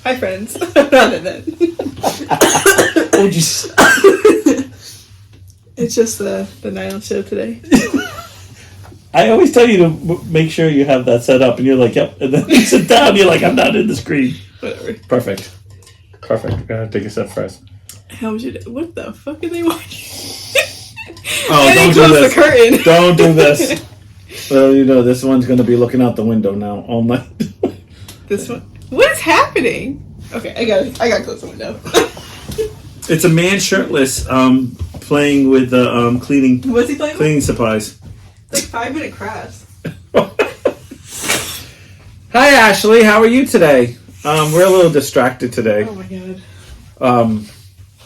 Hi, friends. Rather than. Would you? It's just the night show today. I always tell you to make sure you have that set up, and you're like, "Yep." And then you sit down, you're like, "I'm not in the screen." Whatever. Perfect. Gotta take a step first. How was your day? What the fuck are they watching? Oh, don't do this. The curtain. Don't do this. Well, you know, this one's gonna be looking out the window now all night. This one. What is happening? Okay, I gotta close the window. It's a man shirtless, playing with the cleaning. What's he playing? Cleaning supplies. Like 5-minute crafts. Hi, Ashley. How are you today? We're a little distracted today. Oh my god.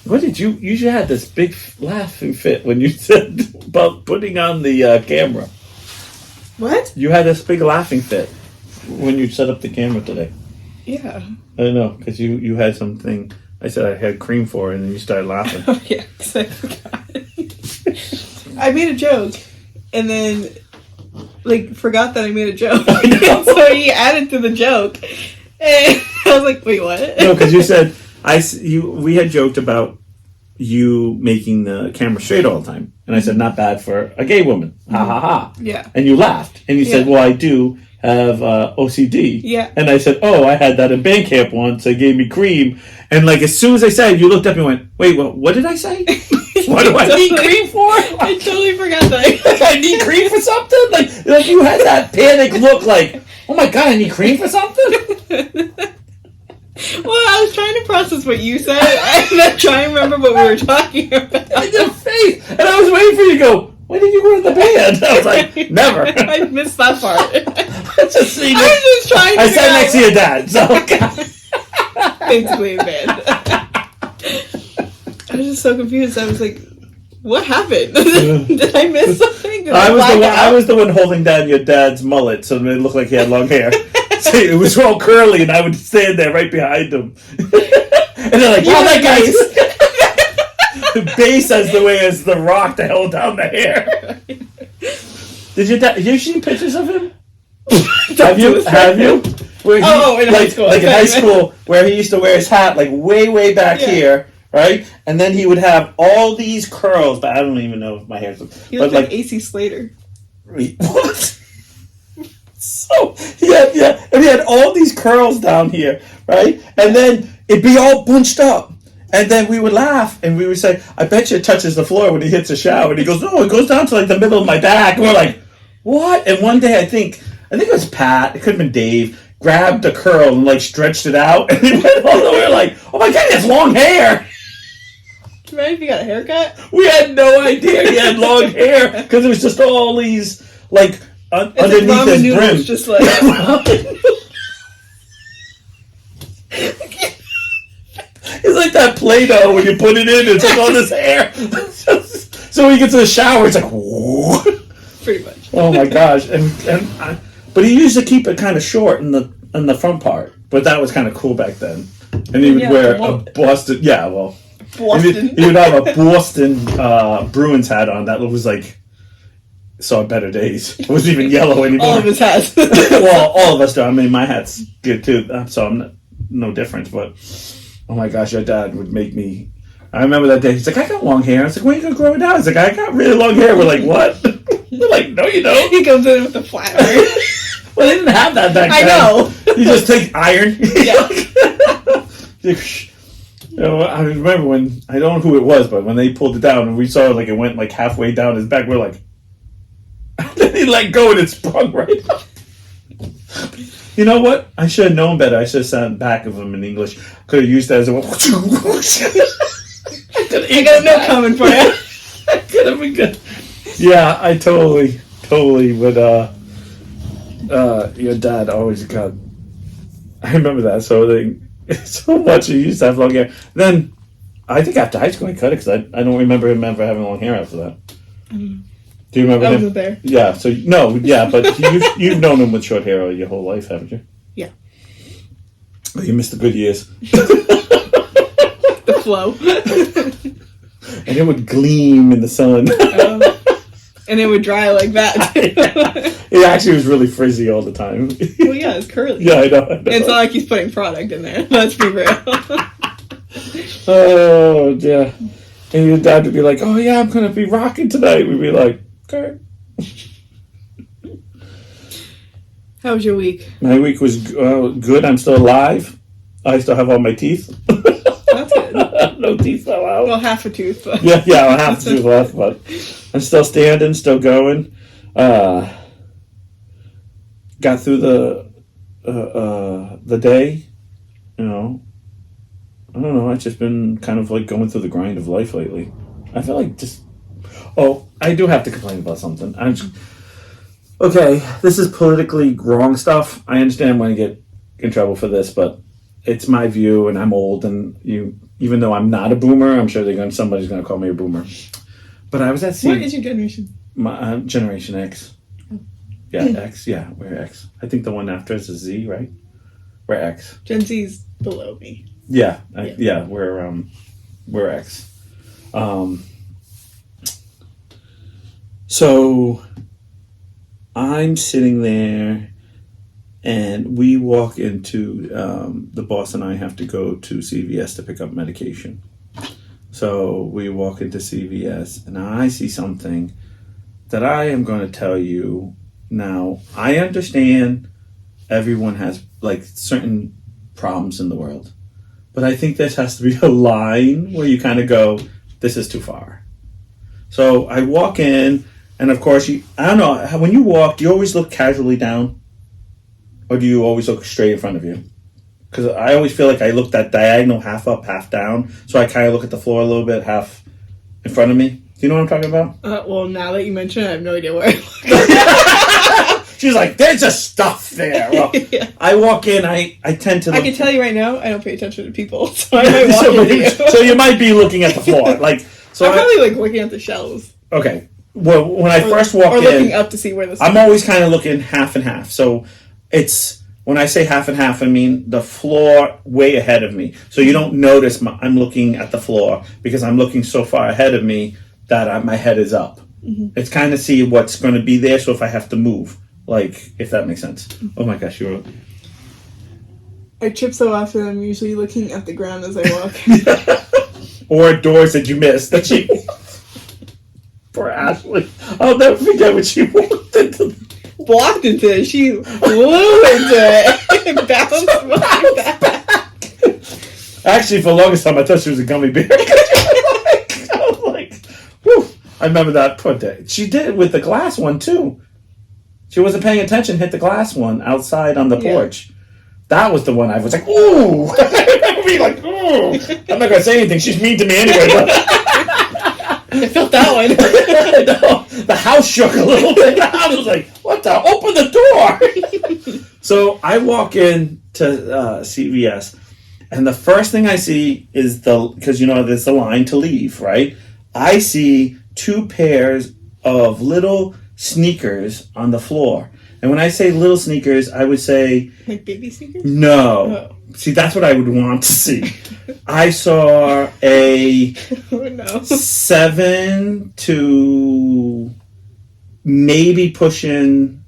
What did you? You had this big laughing fit when you said about putting on the camera. What? You had this big laughing fit when you set up the camera today. Yeah. I don't know, because you had something. I said I had cream for it, and then you started laughing. Oh yeah, because I forgot. I made a joke, and then forgot that I made a joke. So he added to the joke, and I was like, "Wait, what?" No, because you said we had joked about you making the camera straight all the time, and I said not bad for a gay woman. Ha ha ha. Yeah. And you laughed, and you said, "Well, I do have OCD." Yeah. And I said, "Oh, I had that in band camp once. They gave me cream." And as soon as I said, you looked up and went, "Wait, what did I say? What do I need cream for?" I totally forgot that. I need cream for something? Like you had that panic look like, "Oh my god, I need cream for something?" Well, I was trying to process what you said, and then try and remember what we were talking about. I did face, and I was waiting for you to go, "When did you go to the band?" I was like, "Never." I missed that part. I was just trying to I sat next to your dad, so basically in bed. I was just so confused. I was like, "What happened? Did I miss something?" I was the one holding down your dad's mullet, so it looked like he had long hair. So it was all curly, and I would stand there right behind him. And they're like, "Wow, that guy's bass as the way as the Rock that held down the hair." Have you seen pictures of him? Have you? Where he, in high school. In high school, where he used to wear his hat way back here, right? And then he would have all these curls, but I don't even know if my hair's. He looked like AC Slater. What? So and he had all these curls down here, right? And then it'd be all bunched up. And then we would laugh, and we would say, "I bet you it touches the floor when he hits a shower." And he goes, "No, it goes down to the middle of my back." And we're like, "What?" And one day, I think it was Pat, it could have been Dave, grabbed a curl and stretched it out, and it went all the way. We're like, "Oh my god, he has long hair." Right? If you got a haircut? We had no idea he had long hair, because it was just all these, underneath his brim. Just like... It's like that Play-Doh when you put it in, it's all this hair. So when he gets in the shower, it's like, whoa. Pretty much. Oh my gosh! But he used to keep it kind of short in the front part, but that was kind of cool back then. And he would wear a Boston. Yeah, well, Boston. He would have a Boston Bruins hat on that was saw better days. It wasn't even yellow anymore. All of his hats. Well, all of us do. I mean, my hat's good too, so I'm no different. But oh my gosh, your dad would make me. I remember that day. He's like, "I got long hair." I was like, "When are you gonna grow it out?" He's like, "I got really long hair." We're like, "What?" We're like, "No, you don't." He comes in with the flat iron. Well, they didn't have that back then. I know. You just take iron. Yeah. I remember when, I don't know who it was, but when they pulled it down and we saw it went halfway down his back, we're like, then he let go and it sprung right up. You know what? I should have known better. I should have sat back of him in English. Could have used that as a... I got no comment for you. I could have been good. Yeah, I totally would, your dad always got... I remember that, so much he used to have long hair. Then, I think after high school he cut it, because I don't remember him ever having long hair after that. Do you remember him? I wasn't there. Yeah, but you've known him with short hair your whole life, haven't you? Yeah. Oh, you missed the good years. The flow. And it would gleam in the sun. And it would dry like that. It actually was really frizzy all the time. Well, yeah, it's curly. Yeah, I know. It's not like he's putting product in there. Let's be real. Oh, yeah. And your dad would be like, oh, yeah, I'm going to be rocking tonight. We'd be like, okay. How was your week? My week was good. I'm still alive. I still have all my teeth. That's good. No teeth fell out. Well, half a tooth. But. Yeah, I have to do left, but I'm still standing, still going. Got through the day, you know. I don't know. I've just been kind of like going through the grind of life lately. I feel like just. Oh, I do have to complain about something. Okay, this is politically wrong stuff. I understand when I get in trouble for this, but it's my view, and I'm old, and even though I'm not a boomer, I'm sure somebody's gonna call me a boomer. But I was at What is your generation? My Generation X. Yeah, X. Yeah, we're X. I think the one after us is Z, right? We're X. Gen Z's below me. Yeah, we're X. So I'm sitting there, and we walk into the boss and I have to go to CVS to pick up medication. So we walk into CVS, and I see something that I am going to tell you now. I understand everyone has like certain problems in the world, but I think this has to be a line where you kind of go, this is too far. So I walk in, and of course, I don't know, when you walk, do you always look casually down? Or do you always look straight in front of you? Because I always feel like I look that diagonal, half up, half down. So I kind of look at the floor a little bit, half in front of me. Do you know what I'm talking about? Well, now that you mention it, I have no idea where I look. She's like, there's just stuff there. Well, yeah. I walk in, I tend to look. I can tell you right now, I don't pay attention to people, so I might walk into you. So you might be looking at the floor. I'm probably like looking at the shelves. Okay. Well, when I first walk in... Or looking up to see where the... I'm always kind of looking half and half. So it's... When I say half and half, I mean the floor way ahead of me. So you don't notice I'm looking at the floor because I'm looking so far ahead of me that my head is up. Mm-hmm. It's kind of see what's going to be there, so if I have to move. Like, if that makes sense. Oh my gosh, you're... I trip so often, I'm usually looking at the ground as I walk. Or doors that you missed. That she... Poor Ashley. I'll never forget when she walked into... Walked into it. She flew into it. And bounced back. Actually, for the longest time, I thought she was a gummy bear. I was like, whew. I remember that poor day. She did it with the glass one, too. She wasn't paying attention, hit the glass one outside on the porch. That was the one I was like, ooh. I remember being like, ooh. I'm not going to say anything. She's mean to me anyway. But... I felt that one. No, the house shook a little bit. The house was like, what the? Open the door. So I walk in to CVS, and the first thing I see is because there's the line to leave, right? I see 2 pairs of little sneakers on the floor. And when I say little sneakers, I would say... Like baby sneakers? No. Oh. See, that's what I would want to see. I saw a 7 to maybe pushing...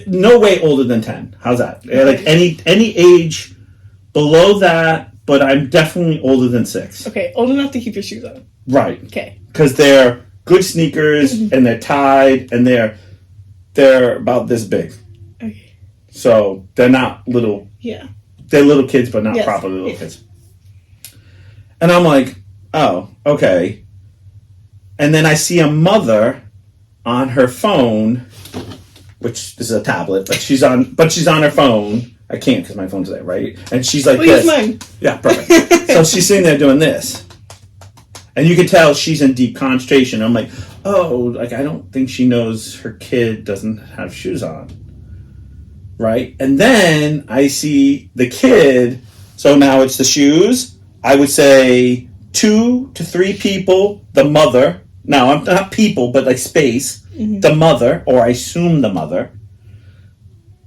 No way older than 10. How's that? Like any age below that, but I'm definitely older than 6. Okay, old enough to keep your shoes on. Right. Okay. Because they're good sneakers, and they're tied, and they're about this big. Okay. So they're not little. Yeah. They're little kids, but not properly little kids. And I'm like, oh, okay. And then I see a mother on her phone, which is a tablet, but she's on her phone. I can't because my phone's there, right? And she's like this. Use mine. Yeah, perfect. So she's sitting there doing this. And you can tell she's in deep concentration. I'm like, oh, I don't think she knows her kid doesn't have shoes on. Right? And then I see the kid. So now it's the shoes. I would say 2 to 3 people, the mother. Now, I'm not people, but like space. Mm-hmm. The mother, or I assume the mother.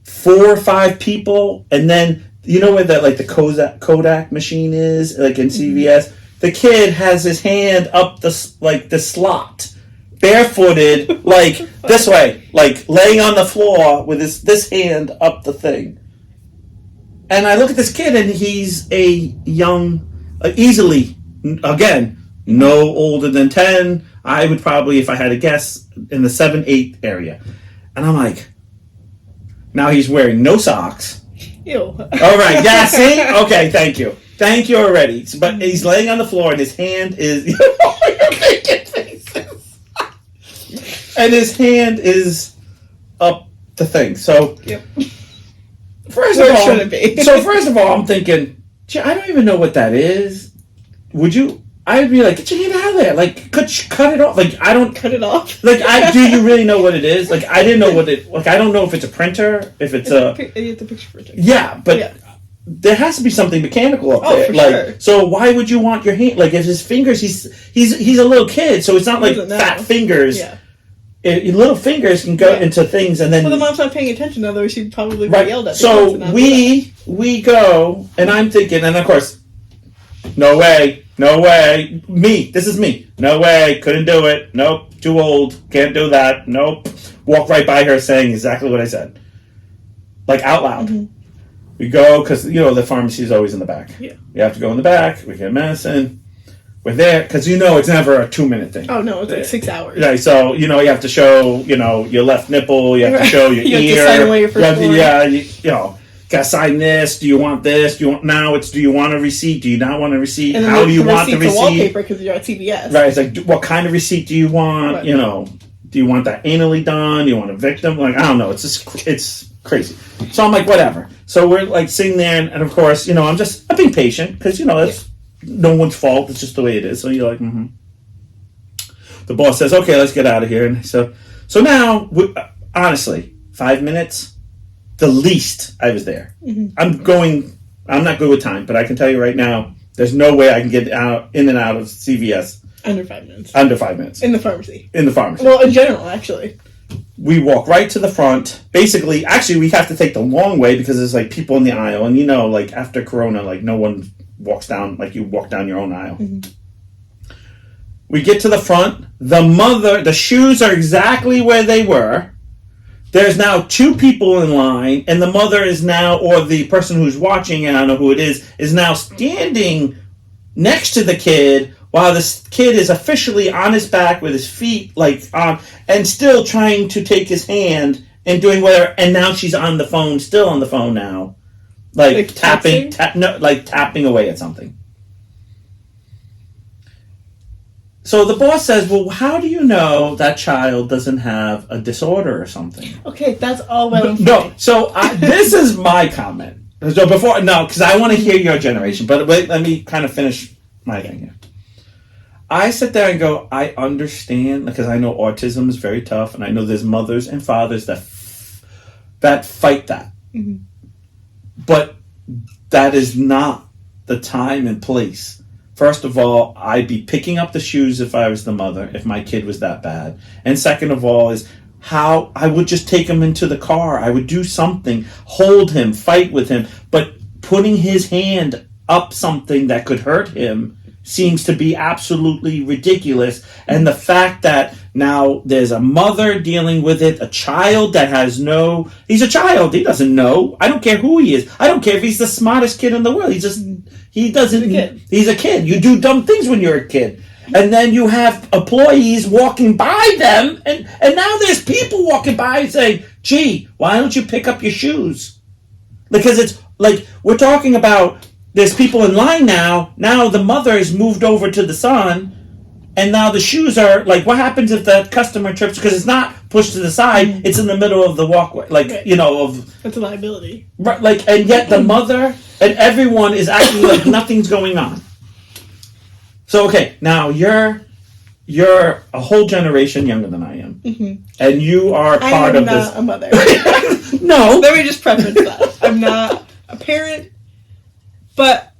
4 or 5 people. And then, you know where the Kodak machine is? Like in CVS? The kid has his hand up the slot barefooted, like this way, like laying on the floor with this hand up the thing. And I look at this kid, and he's a young, easily, again, no older than 10. I would probably, if I had to guess, in the 7, 8 area. And I'm like, now he's wearing no socks. Ew. All right, yeah, see? Okay, thank you. Thank you already. But he's laying on the floor, and his hand is... You're making faces. And his hand is up the thing. So... Yep. First of all, I'm thinking, gee, I don't even know what that is. Would you? I would be like, get your hand out of there. Like, cut it off. Like, I don't cut it off. Like, do you really know what it is? Like, I didn't know what it. Like, I don't know if it's a printer, if it's a. You have the picture printer. Yeah, but there has to be something mechanical up there. For like, sure. So why would you want your hand? Like, if his fingers, he's a little kid, so it's not like fat fingers. Yeah. Little fingers can go into things, and then. Well, the mom's not paying attention. Otherwise, she'd probably be yelled at. So we go, and I'm thinking, and of course, no way. Me, this is me. No way, couldn't do it. Nope, too old, can't do that. Nope. Walk right by her, saying exactly what I said, like out loud. Mm-hmm. We go because the pharmacy is always in the back. Yeah, you have to go in the back. We get medicine. We're there because it's never a 2-minute thing. Oh no, it's like 6 hours. Right, so you have to show your left nipple. You have to show your ear. You have to sign away your first gotta sign this. Do you want this? Do you want a receipt? Do you not want a receipt? And how do you want the receipt? Wallpaper because you're at CVS. Right, it's like what kind of receipt do you want? Right. Do you want that anally done? Do you want a victim? Like I don't know. It's crazy. So I'm like whatever. So we're like sitting there, and of course I'm being patient because that's. No one's fault. It's just the way it is. So you're like, mm-hmm. The boss says, "Okay, let's get out of here." And so now, honestly, 5 minutes, the least I was there. Mm-hmm. I'm not good with time, but I can tell you right now, there's no way I can get in and out of CVS under 5 minutes. Under 5 minutes in the pharmacy. Well, in general, actually. We walk right to the front. Basically, we have to take the long way because there's like people in the aisle, and like after Corona, like no one walks down like you walk down your own aisle. Mm-hmm. We get to the front. The shoes are exactly where they were. There's now 2 people in line, and the mother is now, or the person who's watching, and I don't know who it is now standing next to the kid while this kid is officially on his back with his feet like on, and still trying to take his hand and doing whatever. And now she's on the phone, still on the phone now. Like tapping away at something. So the boss says, "Well, how do you know that child doesn't have a disorder or something?" Okay, that's all well. No, so this is my comment. So because I want to hear your generation, but wait, let me kind of finish my thing here. I sit there and go, I understand because I know autism is very tough, and I know there's mothers and fathers that fight that. Mm-hmm. But that is not the time and place. First of all, I'd be picking up the shoes if I was the mother, if my kid was that bad. And second of all is how I would just take him into the car. I would do something, hold him, fight with him. But putting his hand up something that could hurt him seems to be absolutely ridiculous. And the fact that now there's a mother dealing with it, a child that he's a child. He doesn't know. I don't care who he is. I don't care if he's the smartest kid in the world. He's a kid. You do dumb things when you're a kid. And then you have employees walking by them, and now there's people walking by saying, "Gee, why don't you pick up your shoes?" Because it's like we're talking about there's people in line now. Now the mother has moved over to the son, and now the shoes are like, what happens if the customer trips? Because it's not pushed to the side; it's in the middle of the walkway. That's a liability. Right, and yet the mother and everyone is acting like nothing's going on. So okay, now you're a whole generation younger than I am, mm-hmm. and you are part of this. I'm not a mother. No, let me just preface that I'm not a parent. But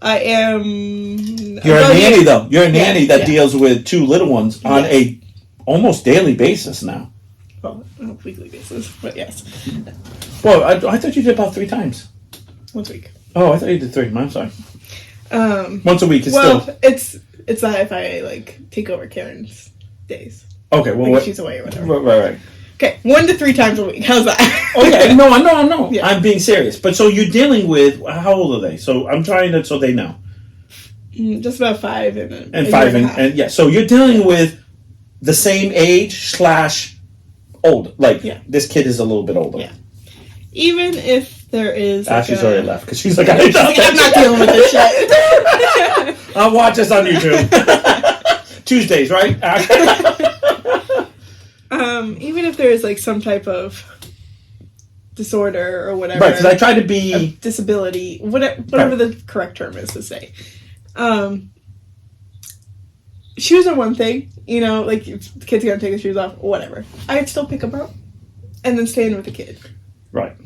I am... You're a nanny, though. You're a nanny that deals with 2 little ones on a almost daily basis now. Well, on a weekly basis, but yes. Well, I thought you did about 3 times. Once a week. Oh, I thought you did 3. I'm sorry. Once a week is still... It's that if I, take over Karen's days. Okay, well, like what? if she's away or whatever. Right. Okay, 1 to 3 times a week. How's that? Okay, no, I know. Yeah. I'm being serious. But so you're dealing with, how old are they? So I'm trying to, so they know. Just about 5 and And 5 and yeah. So you're dealing with the same age / old. Like, this kid is a little bit older. Yeah. Even if there is... Ashley's already left because she's like, I'm not dealing with this shit. I'll watch this on YouTube. Tuesdays, right? Even if there is like some type of disorder or whatever, right? Because I try to be disability, whatever the correct term is to say. Shoes are one thing, like if the kid's gonna take his shoes off, whatever. I'd still pick them up and then stay in with the kid. Right.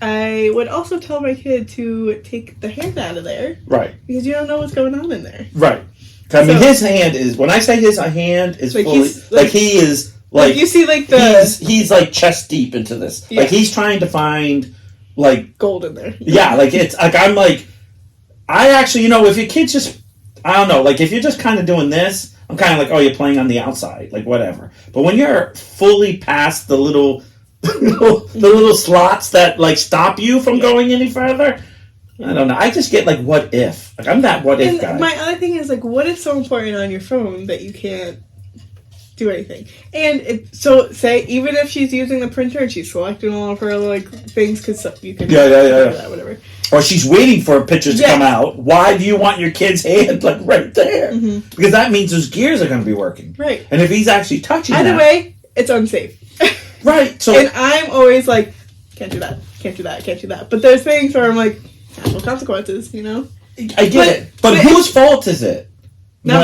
I would also tell my kid to take the hand out of there. Right. Because you don't know what's going on in there. Right. I mean, his hand is, when I say his hand is like fully, like he is, like you see, like the he's like chest deep into this. Yeah. Like he's trying to find like gold in there. Yeah, like it's like I'm like I actually, if your kid's just I don't know, like if you're just kind of doing this, I'm kind of like, oh, you're playing on the outside, like whatever. But when you're fully past the little slots that like stop you from going any further, I don't know. I just get like, what if? Like I'm that what if guy. My other thing is like, what is so important on your phone that you can't do anything? And so say even if she's using the printer and she's selecting all of her like things because you can that, whatever. Or she's waiting for pictures to come out. Why do you want your kid's hand like right there? Mm-hmm. Because that means those gears are going to be working. Right. And if he's actually touching either way, it's unsafe. Right. So and I'm always like, can't do that. But there's things where I'm like, natural consequences, I get it. But whose fault is it? No.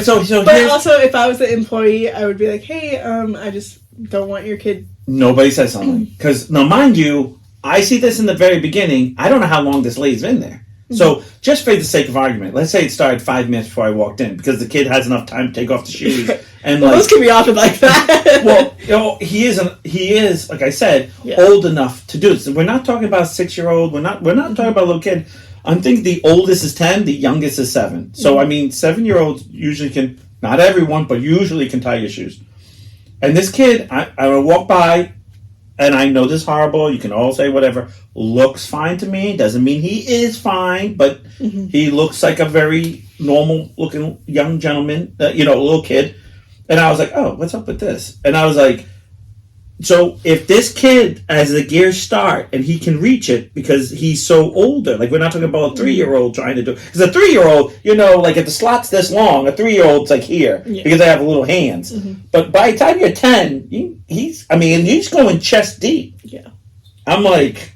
So but also, if I was the employee, I would be like, hey, I just don't want your kid. Nobody says something. Because, now mind you, I see this in the very beginning. I don't know how long this lady's been there. Mm-hmm. So, just for the sake of argument, let's say it started 5 minutes before I walked in because the kid has enough time to take off the shoes. And those can be often like that. Well, he is, like I said, old enough to do this. We're not talking about a 6-year-old. We're not talking about a little kid. I think the oldest is 10, the youngest is 7. So, I mean, 7-year-olds usually can, not everyone, but usually can tie your shoes. And this kid, I will walk by, and I know this is horrible, you can all say whatever, looks fine to me. Doesn't mean he is fine, but he looks like a very normal-looking young gentleman, a little kid. And I was like, oh, what's up with this? And I was like, so if this kid, as the gears start, and he can reach it because he's so older, like we're not talking about a 3-year-old trying to do it. Because a 3-year-old, like if the slot's this long, a 3-year-old's like here because they have little hands. Mm-hmm. But by the time you're 10, he's going chest deep. Yeah. I'm like,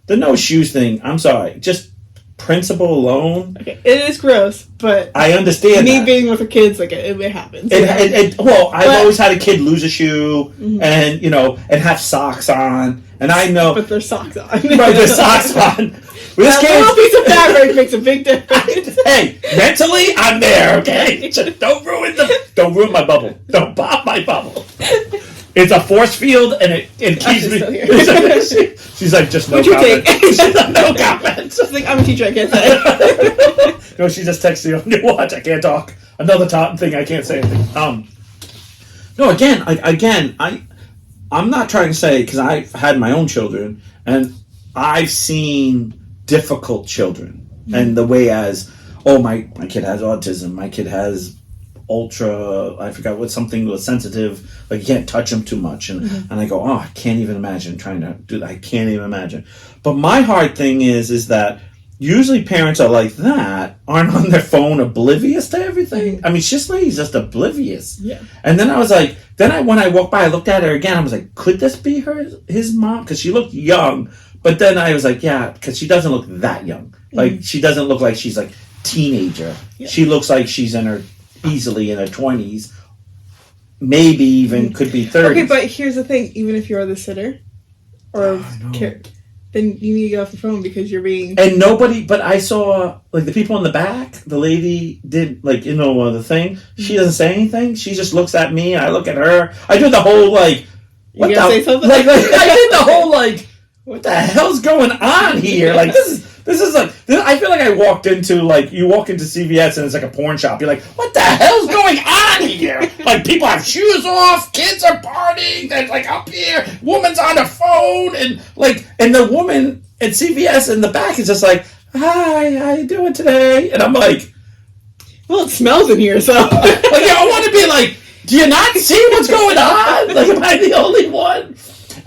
the no shoes thing, I'm sorry. Just principle alone. Okay, it is gross, but I understand. Me being with the kids, like it happens. I've always had a kid lose a shoe, and and have socks on, and I know, but there's socks on. Right, there's socks on. This little piece of fabric makes a big difference. Hey, mentally, I'm there. Okay, don't ruin my bubble. Don't pop my bubble. It's a force field, and it keeps me. She's like, just no comment. She's like, no comment. She's like, I'm a teacher, I can't say. No, she just texted you on your watch. I can't talk. Another thing, I can't say anything. No, I'm not trying to say, because I've had my own children, and I've seen difficult children, and the way my kid has autism, my kid has I forgot what something was sensitive, like you can't touch them too much, and I go, I can't even imagine trying to do that. I can't even imagine. But my hard thing is that usually parents are like that, aren't on their phone, oblivious to everything. I mean, she's just oblivious. Yeah. And then I was like, when I walked by, I looked at her again. I was like, could this be his mom? Because she looked young. But then I was like, yeah, because she doesn't look that young. Like she doesn't look like she's like teenager. Yeah. She looks like she's easily in her 20s, maybe even could be 30s. Okay, but here's the thing: even if you're the sitter, or then you need to get off the phone because you're being But I saw like the people in the back. The lady did the thing. She doesn't say anything. She just looks at me. I look at her. I do the whole like. Say something? I did the whole like. What the hell's going on here? Like this is. This is like, I feel like I walked into, like, you walk into CVS and it's like a porn shop. You're like, what the hell's going on here? Like, people have shoes off, kids are partying, they're like up here, woman's on the phone, and like, and the woman at CVS in the back is just like, hi, how you doing today? And I'm like, well, it smells in here, so. like, I want to be like, do you not see what's going on? Like, am I the only one?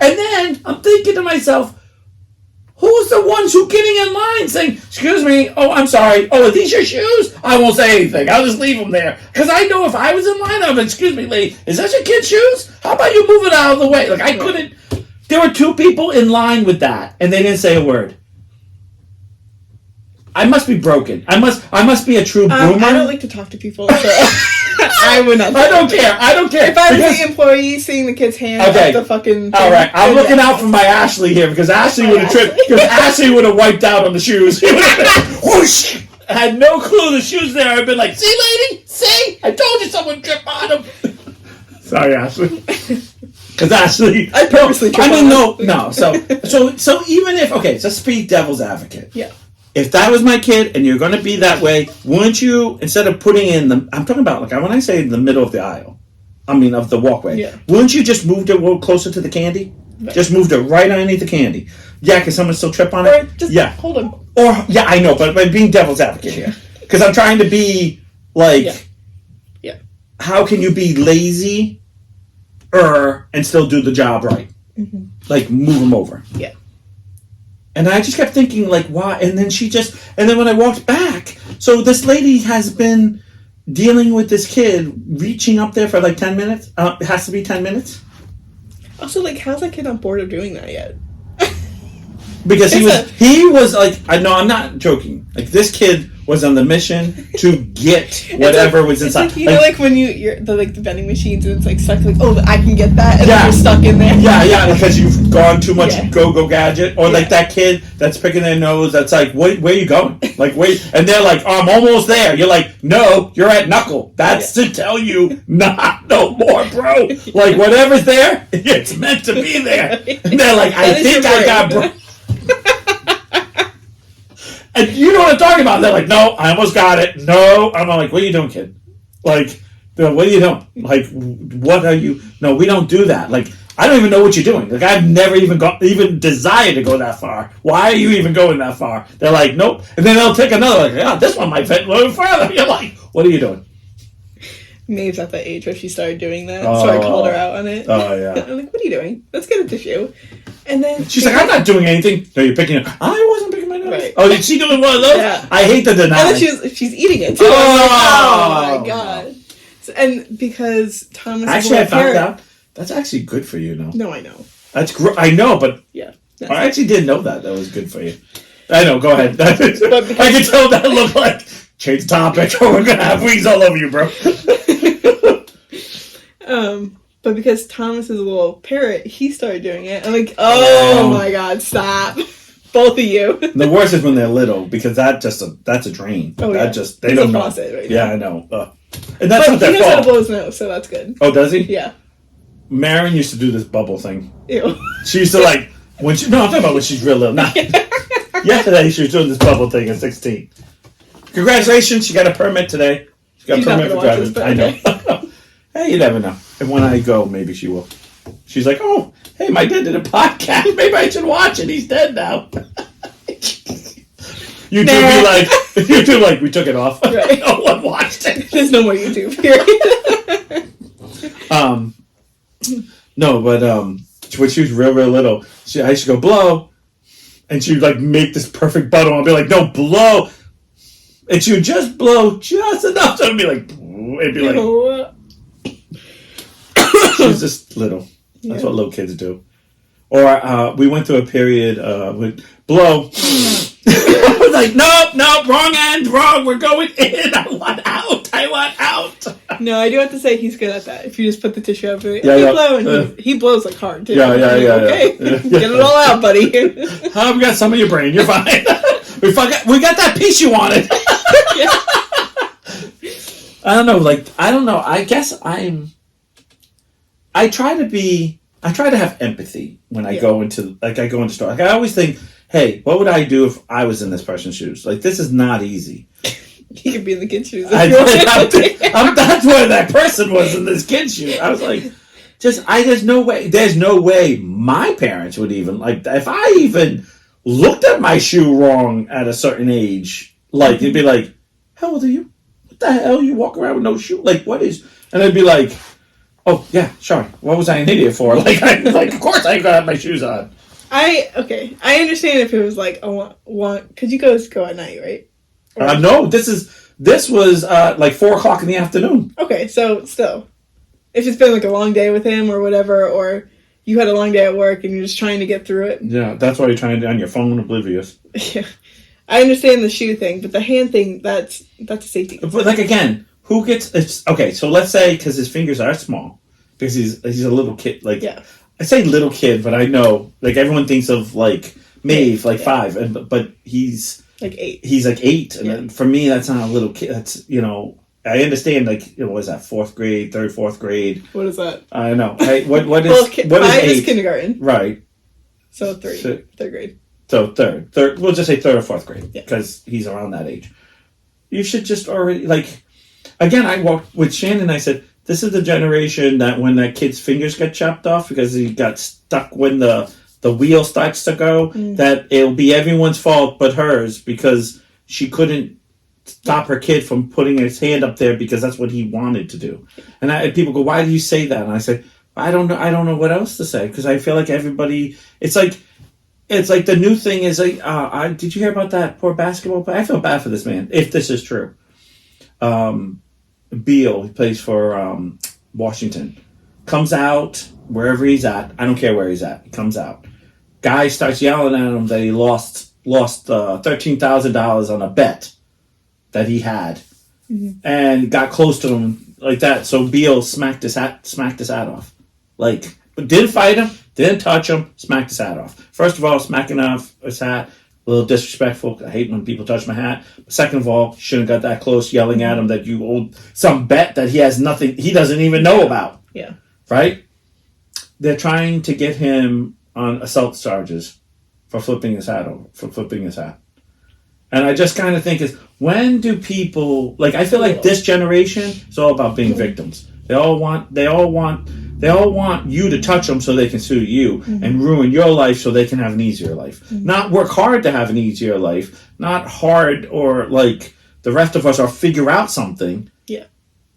And then I'm thinking to myself, who's the ones who getting in line saying, excuse me, oh, I'm sorry, oh, are these your shoes? I won't say anything. I'll just leave them there. Because I know if I was in line, I'd be, excuse me, lady, is that your kid's shoes? How about you move it out of the way? Like, I couldn't. There were 2 people in line with that, and they didn't say a word. I must be broken. I must be a true boomer. I don't like to talk to people, so I would not. I don't care. If I was the employee seeing the kid's hand at the fucking thing, all right, I'm looking out for my Ashley here because Ashley would have tripped. Because Ashley would have wiped out on the shoes. He would have been whoosh. I had no clue the shoes there. I'd been like, see, lady, see, I told you someone tripped on them. Sorry, Ashley. Because Ashley, I purposely. No. So even if let's be devil's advocate. Yeah. If that was my kid and you're going to be that way, wouldn't you, instead of putting in I'm talking about, like, when I say the middle of the aisle, of the walkway, wouldn't you just move it a little closer to the candy? Right. Just moved it right underneath the candy. Yeah, because someone still trip on it? Just hold him. Or, yeah, I know, but being devil's advocate here. Because I'm trying to be, like, how can you be lazy and still do the job right? Mm-hmm. Like, move them over. Yeah. And I just kept thinking, like, why? And then when I walked back, so this lady has been dealing with this kid, reaching up there for like 10 minutes. It has to be 10 minutes. Also, like, how's that kid not bored of doing that yet? Because he was like, I'm not joking. Like, this kid was on the mission to get whatever was inside. It's like, when you're the vending machines and it's like stuck, like, oh, I can get that, and then you're stuck in there. Yeah, because you've gone too much go gadget, or like that kid that's picking their nose. That's like, where are you going? Like, wait, and they're like, oh, I'm almost there. You're like, no, you're at knuckle. That's to tell you, not no more, bro. Like, whatever's there, it's meant to be there. And they're like, I think I got bro. And you know what I'm talking about. They're like, no, I almost got it. No. I'm like, what are you doing, kid? Like, what are you doing? Like, what are you? No, we don't do that. Like, I don't even know what you're doing. Like, I've never even desired to go that far. Why are you even going that far? They're like, nope. And then they'll take another, like, yeah, this one might fit a little further. You're like, what are you doing? Maeve's at that age where she started doing that, so I called her out on it. Oh, yeah. I'm like, what are you doing? Let's get a tissue. And then she's like, I'm not doing anything. No, you're picking it. I wasn't picking my nose. Right. Oh, is she doing one of those? Yeah. I hate the denial. And then she's eating it too. Oh my god. So, and because Thomas actually, I found out that's actually good for you. No, I know. That's I know, but yeah, I actually didn't know that was good for you. I know. Go ahead. I can tell that look like change the topic, or we're gonna have wings all over you, bro. But because Thomas is a little parrot, he started doing it. I'm like, oh my god, stop. Both of you. The worst is when they're little, because that's a drain. Oh, that just, they don't know. Right yeah, I know. And that's not their fault. He knows how to blow his nose, so that's good. Oh, does he? Yeah. Marin used to do this bubble thing. Ew. She used to I'm talking about when she's real little. Not yesterday, she was doing this bubble thing at 16. Congratulations, she got a permit today. She got a permit for driving. I know. Hey, you never know. And when I go, maybe she will. She's like, oh, hey, my dad did a podcast. Maybe I should watch it. He's dead now. You two be like, we took it off. Right. No one watched it. There's no more YouTube, period. No, but when she was real little, I used to go, blow. And she would make this perfect button. I'll be like, no, blow. And she would just blow just enough. So I'd be like, it'd be like, she's just little. That's what little kids do. Or we went through a period with blow. I was like, nope, wrong end, wrong. We're going in. I want out. No, I do have to say he's good at that. If you just put the tissue up, blow, and he blows like hard too. Yeah. Okay, get it all out, buddy. We got some of your brain. You're fine. We got that piece you wanted. I don't know. I guess I try to have empathy when I go into stores. I always think hey, what would I do if I was in this person's shoes? Like, this is not easy. You could be in the kid's shoes. That's where that person was in this kid's shoes. I was like, there's no way my parents would even, like, if I even looked at my shoe wrong at a certain age, like, it'd be like, how old are you? What the hell? You walk around with no shoe? Like, what is, and I'd be like, oh, yeah, sorry. What was I an idiot for? Like, of course I ain't gonna have my shoes on. I understand if it was like, I want, because you guys go at night, right? No, this was like 4:00 in the afternoon. Okay, so still, if it's been like a long day with him or whatever, or you had a long day at work and you're just trying to get through it. Yeah, that's why you're trying to do on your phone, oblivious. Yeah, I understand the shoe thing, but the hand thing, that's a safety concern. But like again, who gets? It's, okay, so let's say because his fingers are small, because he's a little kid. Like, yeah. I say little kid, but I know like everyone thinks of like Maeve, like 5, but he's like 8. He's like 8, and for me, that's not a little kid. That's, I understand, like, what is that, 4th grade, 3rd, 4th grade? What is that? I know. Hey, what is well, what 5 is 8? Kindergarten. Right. So 3rd grade. So third. We'll just say 3rd or 4th grade, because he's around that age. You should just already, like, again, I walked with Shannon, I said, this is the generation that when that kid's fingers get chopped off because he got stuck when the wheel starts to go, that it'll be everyone's fault but hers because she couldn't stop her kid from putting his hand up there because that's what he wanted to do. And people go, why do you say that? And I say, I don't know what else to say, because I feel like everybody, it's like the new thing is like, did you hear about that poor basketball player? I feel bad for this man, if this is true. Beal, he plays for Washington, comes out wherever he's at. I don't care where he's at. He comes out. Guy starts yelling at him that he lost $13,000 on a bet that he had, and got close to him like that. So Beal smacked his hat off, like, but didn't fight him, didn't touch him, smacked his hat off. First of all, smacking off his hat, a little disrespectful. I hate when people touch my hat. But second of all, shouldn't have got that close, yelling at him that you owed some bet that he doesn't even know about. Yeah. Right? They're trying to get him on assault charges for flipping his hat. And I just kind of think when do people, like, I feel like this generation is all about being victims. They all want you to touch them so they can sue you and ruin your life so they can have an easier life. Not work hard to have an easier life. Not hard or like the rest of us or figure out something. Yeah.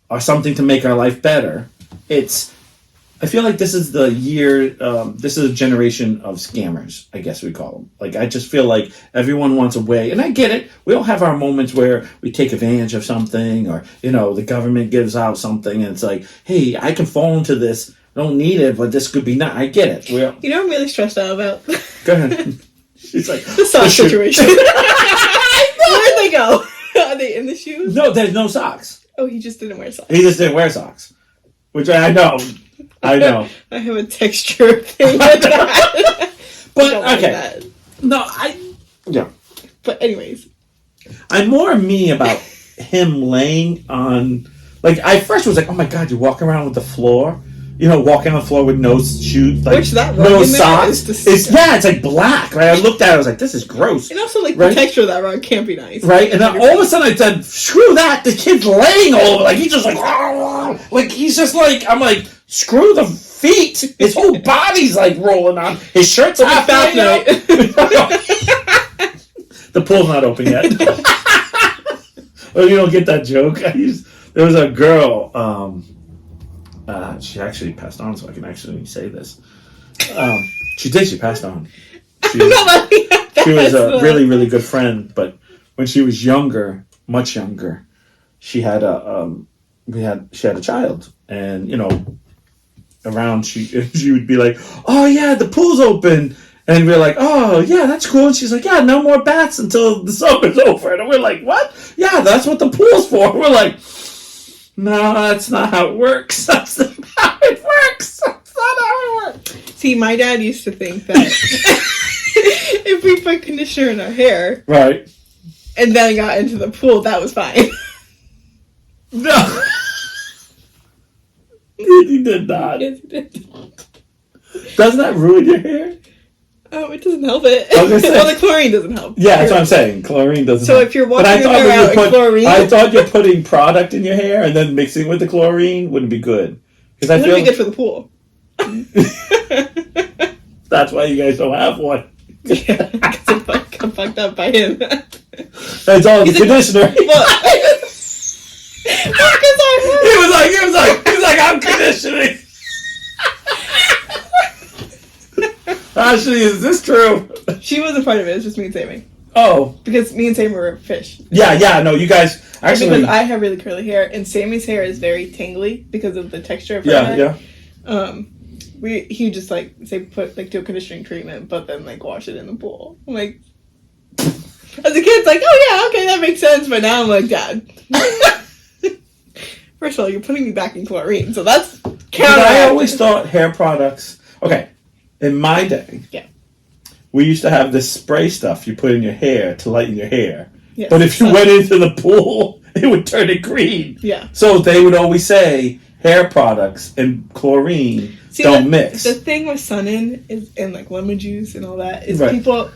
Or something to make our life better. I feel like this is the year, this is a generation of scammers, I guess we call them. Like, I just feel like everyone wants a way, and I get it. We all have our moments where we take advantage of something, or, the government gives out something, and it's like, hey, I can fall into this. I don't need it, but this could be not. I get it. You know what I'm really stressed out about? Go ahead. She's like, the sock situation. Where'd they go? Are they in the shoes? No, there's no socks. Oh, he just didn't wear socks. He just didn't wear socks, which I know. I know. I have a texture thing with that. But, okay. No, yeah. But anyways. I'm more me about him laying on, like, I first was like, oh my God, you walk around with the floor? Walking on the floor with no shoes, like, no socks. It's like black, right? I looked at it, I was like, this is gross. And also, like, the texture of that rug can't be nice. Right? And then all of a sudden I said, screw that, the kid's laying all over, like, he's just like, he's just like, I'm like, screw the feet. His whole body's like rolling on. His shirt's half out. The pool's not open yet. Well, you don't get that joke. There was a girl, she actually passed on, so I can actually say this. She passed on. She was a really, really good friend, but when she was younger, much younger, she had a child, and around she would be like, oh yeah, the pool's open, and we're like, oh yeah, that's cool, and she's like, yeah, no more bats until the summer's over, and we're like, what? Yeah, that's what the pool's for. We're like, no, that's not how it works. That's not how it works. That's not how it works. See, my dad used to think that if we put conditioner in our hair, right, and then got into the pool, that was fine. No. He did not. Yes, he did. Doesn't that ruin your hair? Oh, it doesn't help it. I was gonna say- Well, the chlorine doesn't help. Yeah, that's what I'm saying. Chlorine doesn't. So help. if you're But washing your hair when out in chlorine, I thought you're putting product in your hair and then mixing with the chlorine wouldn't be good. Because I it feel would be good for the pool. that's why you guys don't have one. Yeah, because it got fucked up by him. It's all the conditioner. He was like, I'm conditioning. Ashley, is this true? She wasn't part of it. It was just me and Sammy. Oh, Because me and Sammy were fish. yeah. No, you guys actually. Because I have really curly hair, and Sammy's hair is very tangly because of the texture of her hair. Yeah. He just like say do a conditioning treatment, but then like wash it in the pool. I'm like, as a kid, it's like, oh yeah, okay, that makes sense. But now I'm like, Dad. First of all, you're putting me back in chlorine, so that's But I always thought hair products. Okay, in my day, Yeah. we used to have this spray stuff you put in your hair to lighten your hair. Yes. But if you went into the pool, it would turn it green. Yeah. So they would always say hair products and chlorine don't mix. The thing with Sun-In is, and like lemon juice and all that, is Right. people.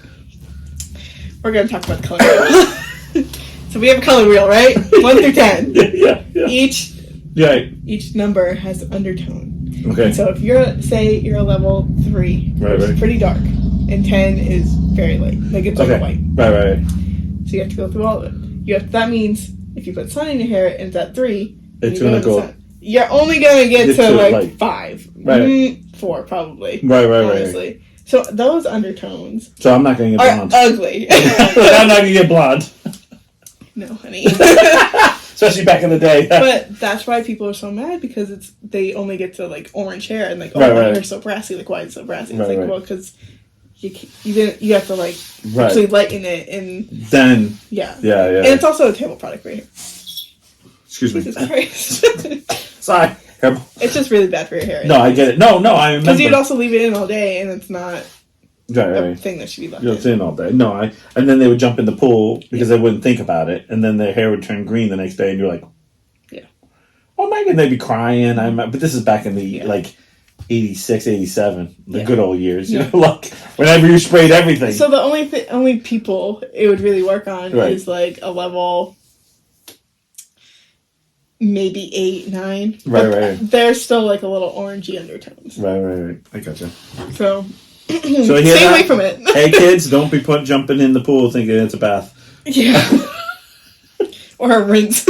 We're gonna talk about the color wheel. So we have a color wheel, right? 1 through 10. Yeah. Each number has undertone. Okay. So if you're a level 3, which is pretty dark, and 10 is very light, like it's like white. Right. So you have to go through all of it. That means if you put sun in your hair and it's at 3, It's you gonna to the go. sun, you're only gonna get to like light. 5, Right. 4 probably. Right. Honestly. So those undertones So I'm not gonna get are blonde. ugly. I'm not gonna get blonde. No, honey. Especially back in the day. But that's why people are so mad, because they only get to like orange hair and like, oh, Right, my right. hair's so brassy. Like, why is it so brassy? It's Right, like, right. well, because you have to like Right. actually lighten it, and Then. yeah. Yeah. And it's also a table product right here. Excuse me. Jesus Christ. Sorry. It's just really bad for your hair. No, I get it. No, I remember. Because you'd also leave it in all day, and it's not a Right. thing that should be left You're in. in all day. No, and then they would jump in the pool because they wouldn't think about it, and then their hair would turn green the next day, and you're like, Yeah. oh my god, they'd be crying. But this is back in the like 86, 87, the good old years. You Yeah. know, like whenever you sprayed everything. So the only people it would really work on Right. is like a level maybe 8, 9. Right, But right. There's still like a little orangey undertones. Right. I gotcha. So So hear stay that? away from it. Hey kids, don't be jumping in the pool thinking it's a bath. Yeah. Or a rinse.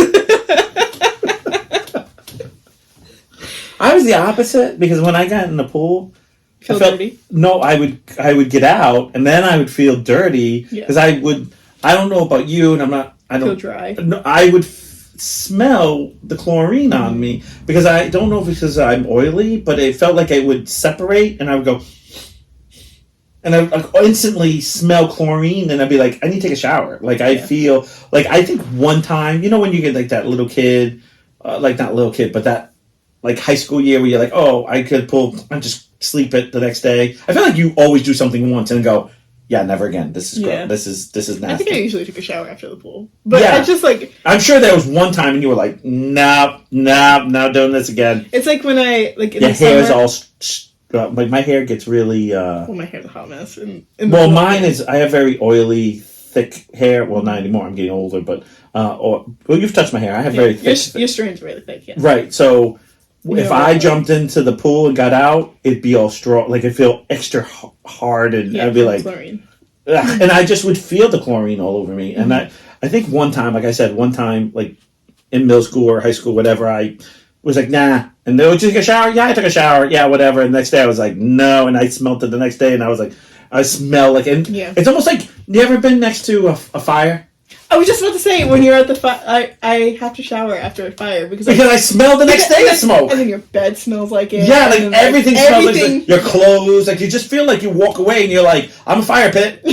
I was the opposite because when I got in the pool, Feel I felt, dirty? No, I would get out and then I would feel dirty because I don't know about you, and I don't Feel dry. No, I would smell the chlorine on me because I don't know if it's because I'm oily, but it felt like it would separate, and I would go, and I would instantly smell chlorine, and I'd be like, I need to take a shower. Like I feel like I think one time, you know, when you get like that little kid, like not little kid, but that like high school year where you're like, oh, I could pull, I just sleep it the next day. I feel like you always do something once and go, yeah, never again. This is gross. This is nasty. I think I usually take a shower after the pool. But I just like... I'm sure there was one time and you were like, nope, not doing this again. It's like when I... like in Your the hair is summer, all... like my hair gets really... well, my hair's a hot mess. Well, mine is... I have very oily, thick hair. Well, not anymore. I'm getting older, but... well, you've touched my hair. I have very thick... Your strain's really thick, yeah. Right, so... If I jumped into the pool and got out, it'd be all straw. Like, it'd feel extra hard, and I'd be like... chlorine. Ugh, and I just would feel the chlorine all over me. And I think one time, like I said, like in middle school or high school, whatever, I was like, nah. And they would take a shower? Yeah, I took a shower. Yeah, whatever. And the next day I was like, no. And I smelled it the next day, and I was like, I smell like... And it's almost like, you ever been next to a fire? I was just about to say, when you're at the fire, I have to shower after a fire because I smell the next day the smoke. And then your bed smells like it. Yeah, like then, everything smells like your clothes. Like you just feel like you walk away and you're like, I'm a fire pit.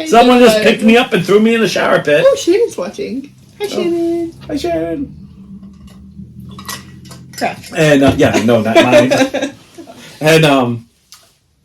Someone just picked me up and threw me in the shower pit. Oh, Shannon's watching. Hi, Shannon. Hi, Sharon. Crap. And no, not mine. And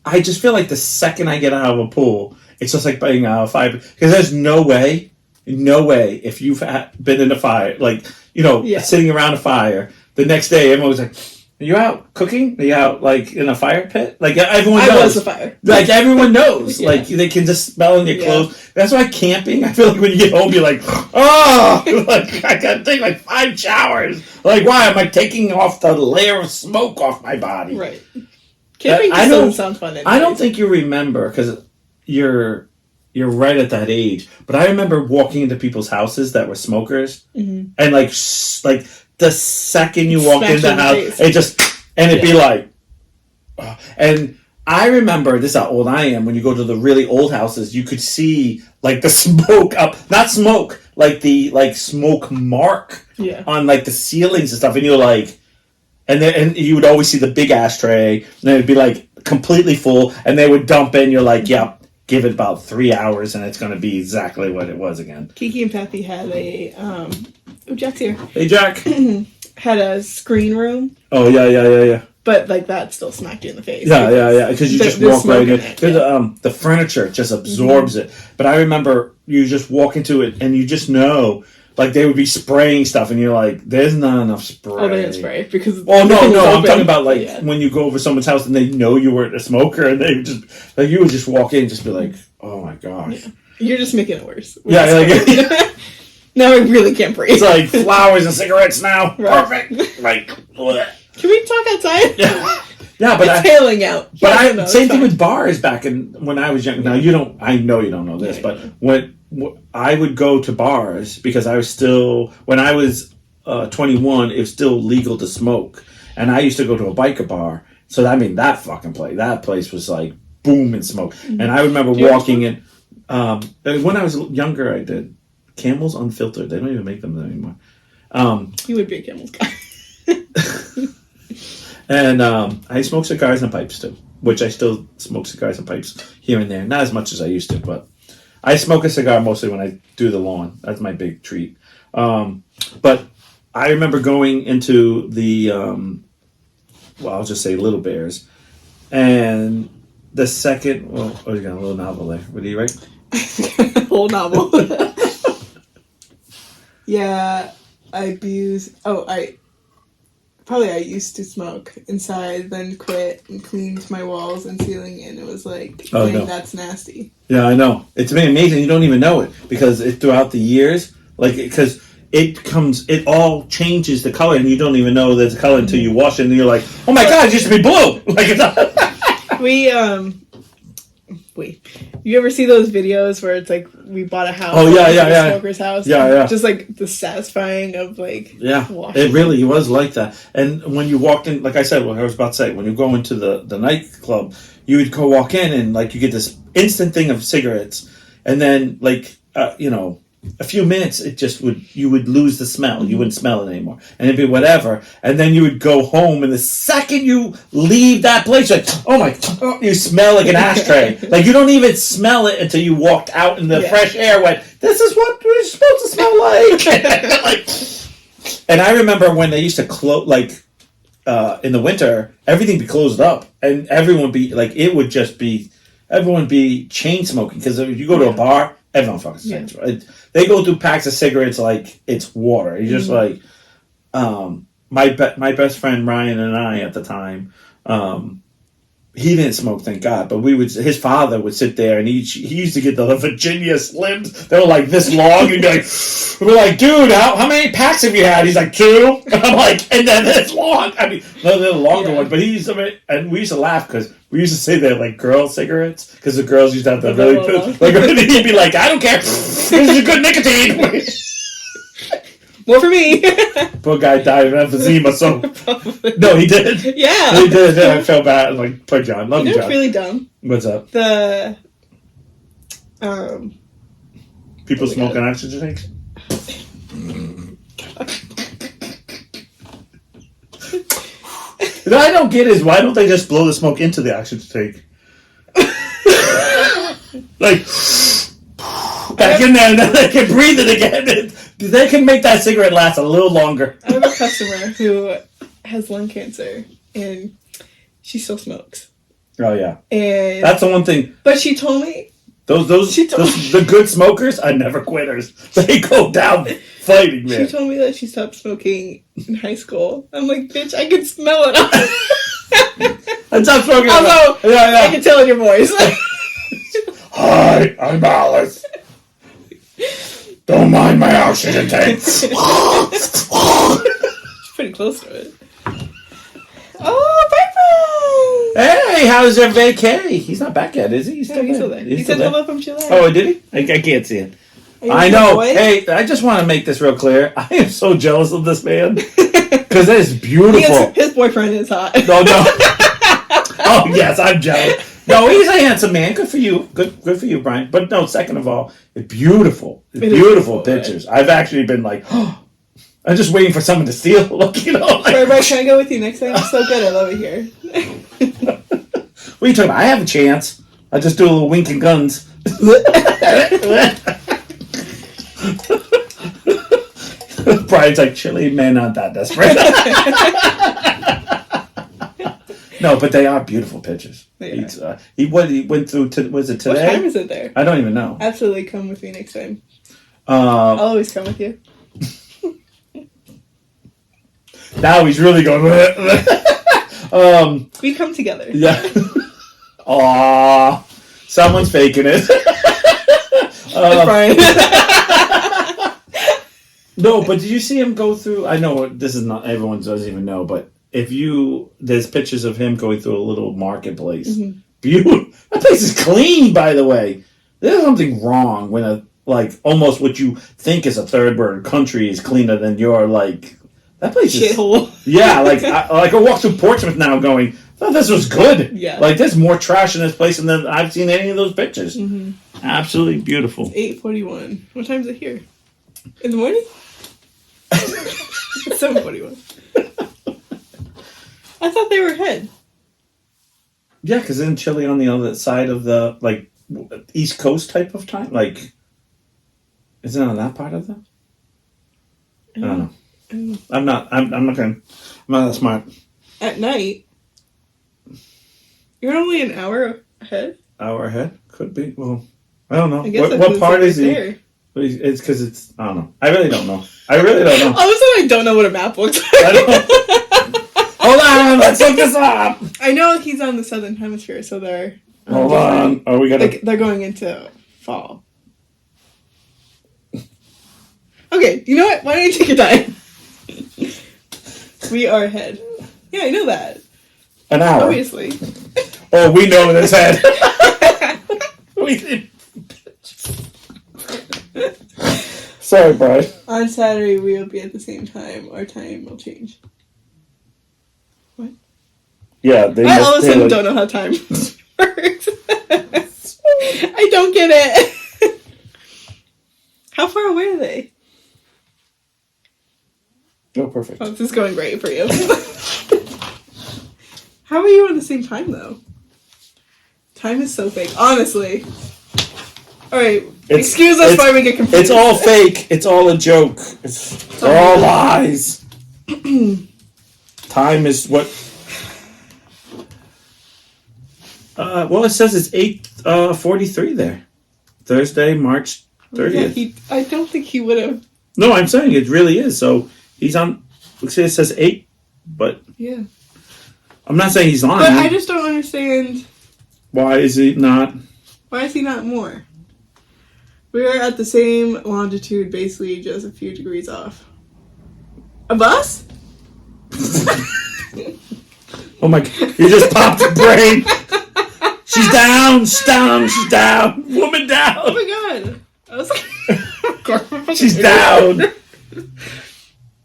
I just feel like the second I get out of a pool, it's just like being out of fire, because there's no way if you've been in a fire, like, you know, sitting around a fire, the next day everyone's like, Are you out cooking? Are you out like in a fire pit? Like everyone knows. I was the fire. Like everyone knows. Yeah. Like they can just smell in your clothes. That's why camping, I feel like when you get home you're like, oh, like I gotta take like 5 showers. Like why am I taking off the layer of smoke off my body? Right. Camping just doesn't sound fun anyway. I don't think you remember because you're right at that age. But I remember walking into people's houses that were smokers, and like the second you walked in the house, it'd be like, and I remember this is how old I am. When you go to the really old houses, you could see like the smoke up, not smoke, like the smoke mark on like the ceilings and stuff, and you're like. And you would always see the big ashtray, and it would be like completely full, and they would dump in. You're like, yep, give it about 3 hours, and it's going to be exactly what it was again. Kiki and Pappy had a Jack's here. Hey, Jack. Had a screen room. Oh yeah. But like that still smacked you in the face. Yeah. Because you just walk right in. The furniture just absorbs it. But I remember you just walk into it, and you just know. Like, they would be spraying stuff, and you're like, there's not enough spray. Oh, they didn't spray? Because oh, no, I'm talking about, like, when you go over someone's house and they know you weren't a smoker, and they would just, like, you would just walk in and just be like, oh, my gosh. Yeah. You're just making it worse. Yeah, like... Now I really can't breathe. It's like flowers and cigarettes now. Right. Perfect. Like, bleh. Can we talk outside? Yeah, but it's hailing out. But same thing with bars back when I was young. Now, I know you don't know this, but when I would go to bars because I was still, when I was 21, it was still legal to smoke. And I used to go to a biker bar. So, I mean, that place was like boom and smoke. Mm-hmm. And I remember walking in, when I was younger, I did. Camels Unfiltered. They don't even make them anymore. You would be a Camel's guy. And I smoke cigars and pipes too, which I still smoke cigars and pipes here and there. Not as much as I used to, but I smoke a cigar mostly when I do the lawn. That's my big treat. But I remember going into the, I'll just say Little Bears, and the second, you got a little novel there. What do you write? Whole novel. Yeah, I used to smoke inside, then quit and cleaned my walls and ceiling, and it was like, no. That's nasty. Yeah, I know. It's been amazing. You don't even know it because throughout the years, because it all changes the color, and you don't even know there's a color until you wash it, and you're like, oh my god, it used to be blue. Like it's you ever see those videos where it's like we bought a house? Oh yeah, a smoker's house. Yeah. Just like the satisfying of like washing. It really was like that. And when you walked in, like I said, what I was about to say, when you go into the nightclub, you would go walk in and like you get this instant thing of cigarettes, and then like a few minutes you would lose the smell. You wouldn't smell it anymore, and it'd be whatever. And then you would go home, and the second you leave that place, you're like, you smell like an ashtray. Like you don't even smell it until you walked out in the fresh air. Went, this is what we're supposed to smell like. And I remember when they used to close, like in the winter, everything be closed up, and everyone be like, everyone be chain smoking because if you go to a bar. Everyone fucking smoke. Right? They go through packs of cigarettes like it's water. You're just like, my best friend Ryan and I at the time, he didn't smoke, thank God. But his father would sit there and he used to get the Virginia Slims. They were like this long. He'd be like, we're like, dude, how many packs have you had? He's like, 2. And I'm like, and then this long. I mean, no, they're the longer ones. But and we used to laugh because we used to say they're like girl cigarettes because the girls used to have the really he'd be like, I don't care. This is a good nicotine. More for me. Poor guy died of emphysema, so... No, he did. Yeah. He did. I felt bad. Like, poor John. Love you, John. Really dumb. What's up? People smoking oxygen tanks? What I don't get is why don't they just blow the smoke into the oxygen tank? Like... back in there, and then they can breathe it again. They can make that cigarette last a little longer. I have a customer who has lung cancer, and she still smokes. Oh, yeah. And that's the one thing. But she told me The good smokers are never quitters. They go down fighting, man. She told me that she stopped smoking in high school. I'm like, bitch, I can smell it. I stopped smoking. Although, I can tell in your voice. Hi, I'm Alice. Don't mind my oxygen tank. It's pretty close to it. Oh, bye. Hey, how's your vacay? He's not back yet, is he? He's still there. He said hello from Chile. Oh, did he? I can't see it. I know. Hey, I just want to make this real clear. I am so jealous of this man. Because it is beautiful. His boyfriend is hot. No. Oh, yes, I'm jealous. No, he's a handsome man. Good for you. Good for you, Brian. But no, second of all, it's beautiful. It's beautiful pictures. Right? I've actually been like, oh, I'm just waiting for someone to steal. Look, you know. Like, sorry, Brian, can I go with you next time? It's so good. I love it here. What are you talking about? I have a chance. I just do a little wink and guns. Brian's like, Chile, man, not that desperate. No, but they are beautiful pictures. He went through. Was it today? What time is it there? I don't even know. Absolutely, come with me next time. I'll always come with you. Now he's really going. We come together. Yeah. Aww, someone's faking it. Brian. No, but did you see him go through? I know this is not everyone doesn't even know, but there's pictures of him going through a little marketplace. Mm-hmm. Beautiful. That place is clean, by the way. There's something wrong when almost what you think is a third world country is cleaner than your that place is shithole. Yeah, I walk through Portsmouth now, going, I thought this was good. Yeah, there's more trash in this place than I've seen any of those pictures. Mm-hmm. Absolutely beautiful. 8:41. What time is it here? In the morning? 7:41. I thought they were ahead. Yeah, because isn't Chile on the other side of the East Coast type of time? Isn't it on that part of the? I don't know. I'm not that smart. At night? You're only an hour ahead? Hour ahead? Could be. Well, I don't know. I guess What part is he? there. It's because it's. I don't know. I really don't know. All of a sudden, I don't know what a map looks like. Hold on, let's look this up. I know he's on the southern hemisphere, so they're. Hold on. Oh, we gotta. They're going into fall. Okay, you know what? Why don't you take your time? We are ahead. Yeah, I know that. An hour. Obviously. Oh, we know this head. We did. Sorry, Brian. On Saturday, we will be at the same time. Our time will change. What? Yeah, I all of a sudden don't know how time works. I don't get it. How far away are they? Oh, perfect. Oh, this is going great for you. How are you at the same time, though? Time is so fake. Honestly. Alright, excuse us why we get confused. It's all fake. It's all a joke. They're all lies. Time is what... well, it says it's 8:43 there. Thursday, March 30th. Yeah, I don't think he would have... No, I'm saying it really is. So he's on... Let's say it says 8, but... Yeah. I'm not saying he's on. But I just don't understand... Why is he not... Why is he not more? We are at the same longitude, basically just a few degrees off. Of us? Oh my God. You just popped your brain. She's down. Woman down. Oh my God. I was like... She's down.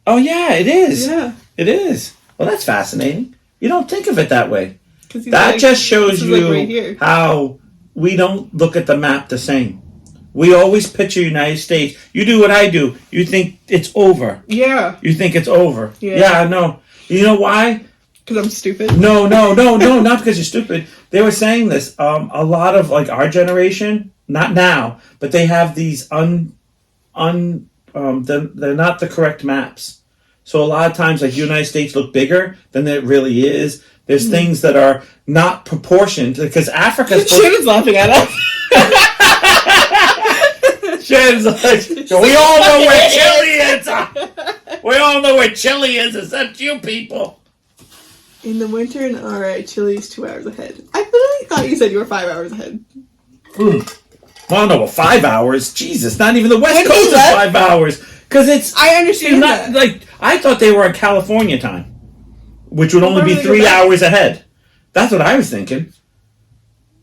Oh yeah, it is. Yeah. It is. Well, that's fascinating. You don't think of it that way. That like, just shows you right how we don't look at the map the same. We always picture United States. You do what I do. You think it's over. Yeah. You think it's over. Yeah, no. You know why? Because I'm stupid? No, not because you're stupid. They were saying this. A lot of our generation, not now, but they have these they're not the correct maps. So a lot of times, the United States look bigger than it really is. There's things that are not proportioned because Africa's... Shannon's laughing at us. Jen's like, we all know where Chile is. We all know where Chile is, except you people. In the winter in RA, Chile's 2 hours ahead. I literally thought you said you were 5 hours ahead. Well, no, 5 hours. Jesus, not even the West When Coast is is that? 5 hours. Because it's I understand not that. like I thought they were in California time, which would only Why be would they 3 go back? hours ahead. That's what I was thinking.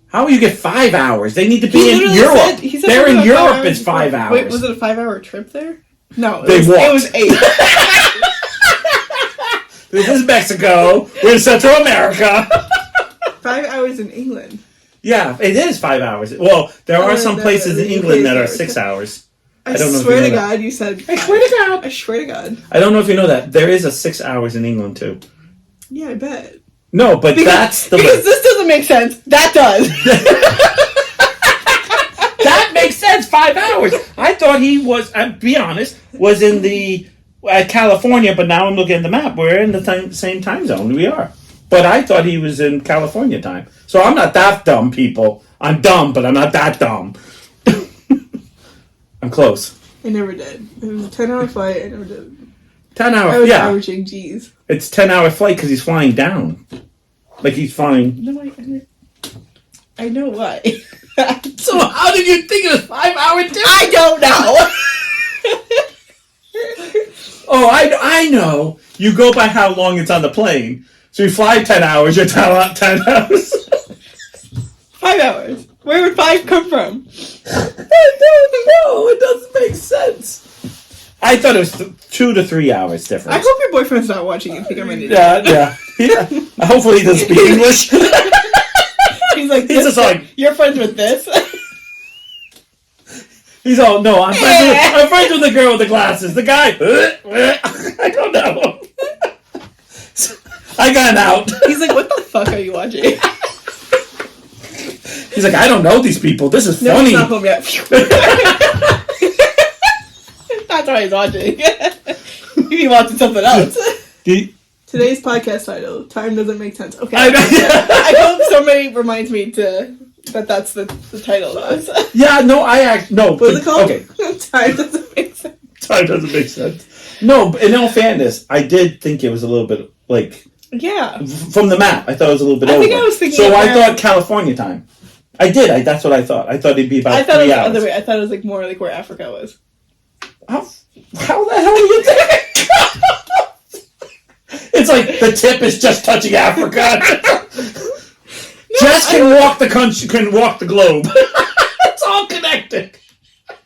How will you get 5 hours? They need to be in literally Europe. he said They're something in about 5 Europe. hours It's 5 before. hours. Wait, was it a 5 hour trip there? No, They walked. It was 8. This is Mexico. We're in Central America. 5 hours in England. Yeah, it is 5 hours. Well, there are some no, places in the England that are UK 6 hours. I don't know if swear you know to that. God, you said. I swear to God. I swear to God. I don't know if you know that. There is a 6 hours in England, too. Yeah, I bet. No, but that's the... Because this doesn't make sense. That does. That makes sense. 5 hours. I thought he was, I'll be honest, was in the California, but now I'm looking at the map. We're in the same time zone. We are. But I thought he was in California time. So I'm not that dumb, people. I'm dumb, but I'm not that dumb. I'm close. I never did. It was a 10-hour flight. I never did. 10 I hours, was yeah. averaging G's. It's 10-hour flight because he's flying down. Like he's flying. No, I know why. So how did you think it was 5 hour difference? I don't know. Oh, I know. You go by how long it's on the plane. So you fly 10 hours, you're 10 hours. 5 hours. Where would 5 come from? I don't know. It doesn't make sense. I thought it was 2 to 3 hours difference. I hope your boyfriend's not watching and think I'm an idiot. Yeah. Hopefully he doesn't speak English. He's like, He's just like, you're friends with this? he's all, no, I'm friends with the girl with the glasses. The guy, I don't know. I got out. He's like, what the fuck are you watching? He's like, I don't know these people. This is No, funny. he's not home yet. That's why he's watching. He's watching something else. Today's podcast title, Time Doesn't Make Sense. Okay. I hope somebody reminds me that's the title. Yeah, no, no. What's it called? Okay. Time Doesn't Make Sense. Time doesn't make sense. No, but in all fairness, I did think it was a little bit, like... Yeah. From the map, I thought it was a little bit over. I think I was thinking... So I thought California time. I did. That's what I thought. I thought it'd be about 3 hours. I thought it was the other way. I thought it was like more like where Africa was. How the hell do you think? It's like the tip is just touching Africa. Jess can walk the country, can walk the globe. It's all connected.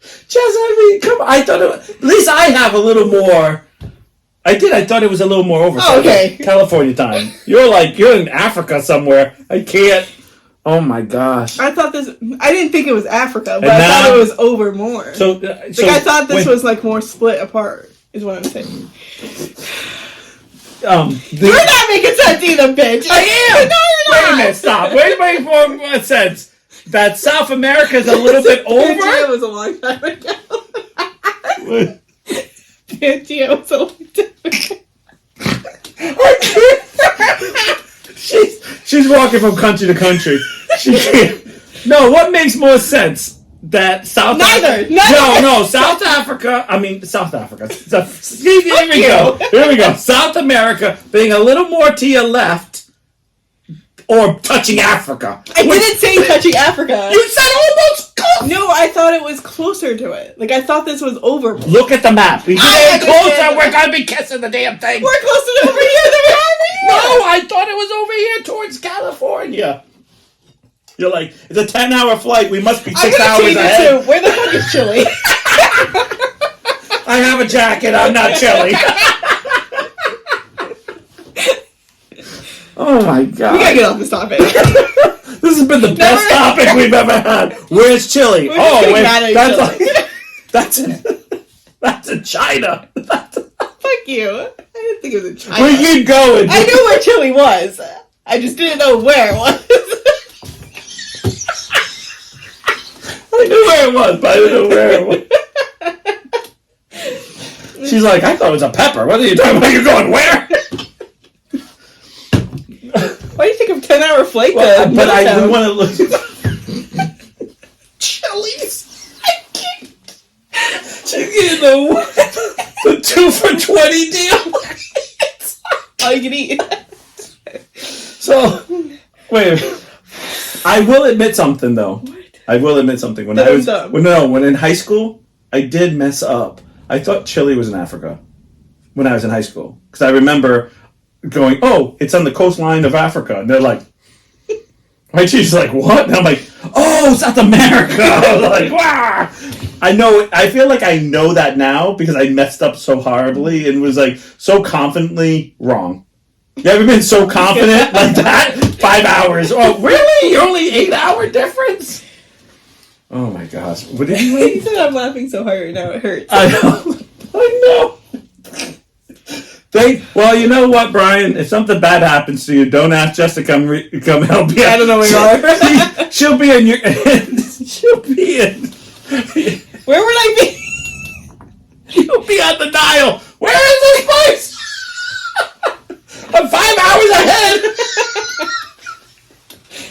Jess, I mean, come on. I thought at least I have a little more. I thought it was a little more over. Oh, okay. California time. You're in Africa somewhere. I can't. Oh my gosh. I thought this. I didn't think it was Africa, but And I now- thought it was over more. So I thought this was like more split apart. Is what I'm saying. You're not making sense either, bitch. I am. No, you're Wait not. a minute. Stop. Wait for sense. That South America is a little bit Pangea over. was a long time ago. Pangea was a long time ago. She's walking from country to country. She can't. No, what makes more sense? That South Neither. No, South Africa. I mean, South Africa. See, here we go. Here we go. South America being a little more to your left or touching Africa. I didn't say touching Africa. You said almost close. No, I thought it was closer to it. Like, I thought this was over. Look at the map. If you I get closer, understand we're that. going to be kissing the damn thing. We're closer to over here than we are over here. No, I thought it was over here towards California. You're like, it's a 10-hour flight. We must be 6 hours ahead. Too. Where the fuck is Chile? I have a jacket. I'm not chilly. Oh my god. We gotta get off this topic. This has been the best topic we've ever had. Where's Chile? We're just getting mad at that's in China. Fuck you. I didn't think it was in China. We keep going. I knew where Chile was. I just didn't know where it was. I knew where it was, but I didn't know where it was. She's like, I thought it was a pepper. What are you talking about? You're going where? Why do you think of 10-hour flight Well, to but I Middletown? want to look. Chili's. I can't. seeing the 2 for $20 deal? All you can eat. So, wait. I will admit something though. What? I will admit something. When in high school, I did mess up. I thought Chile was in Africa when I was in high school because I remember going, "Oh, it's on the coastline of Africa," and they're like, "My teacher's like, what?" And I'm like, "Oh, South America!" I was like, "Wow!" I know. I feel like I know that now because I messed up so horribly and was like so confidently wrong. You ever been so confident like that? 5 hours. Oh, really? You're only 8-hour difference? Oh my gosh. What did you He said I'm laughing so hard right now it hurts. I know. Well, you know what, Brian? If something bad happens to you, don't ask Jess to come help you. I don't know where you are. She'll be in your... she'll be in... Where would I be? You'll be on the dial. Where is this place? I'm 5 hours ahead.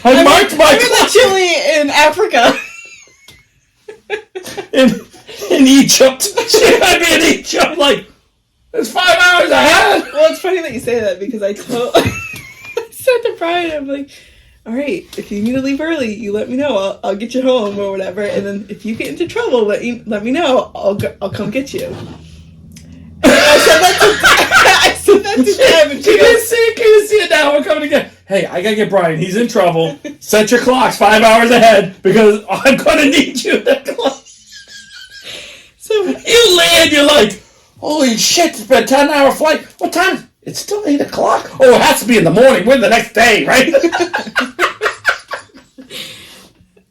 I marked my... I'm in the Chile in Africa. in Egypt. I'm in Egypt. Like, it's 5 hours ahead. Well, it's funny that you say that because I said to Brian, I'm like, all right, if you need to leave early, you let me know. I'll get you home or whatever. And then if you get into trouble, let me know. I'll come get you. And I said that to Deb. And she goes, can you see it now? We're coming again. Hey, I gotta get Brian. He's in trouble. Set your clocks 5 hours ahead because I'm gonna need you to clock. So you land, you're like, holy shit, it's been a 10-hour flight. What time? It's still 8 o'clock. Oh, it has to be in the morning. We're the next day, right?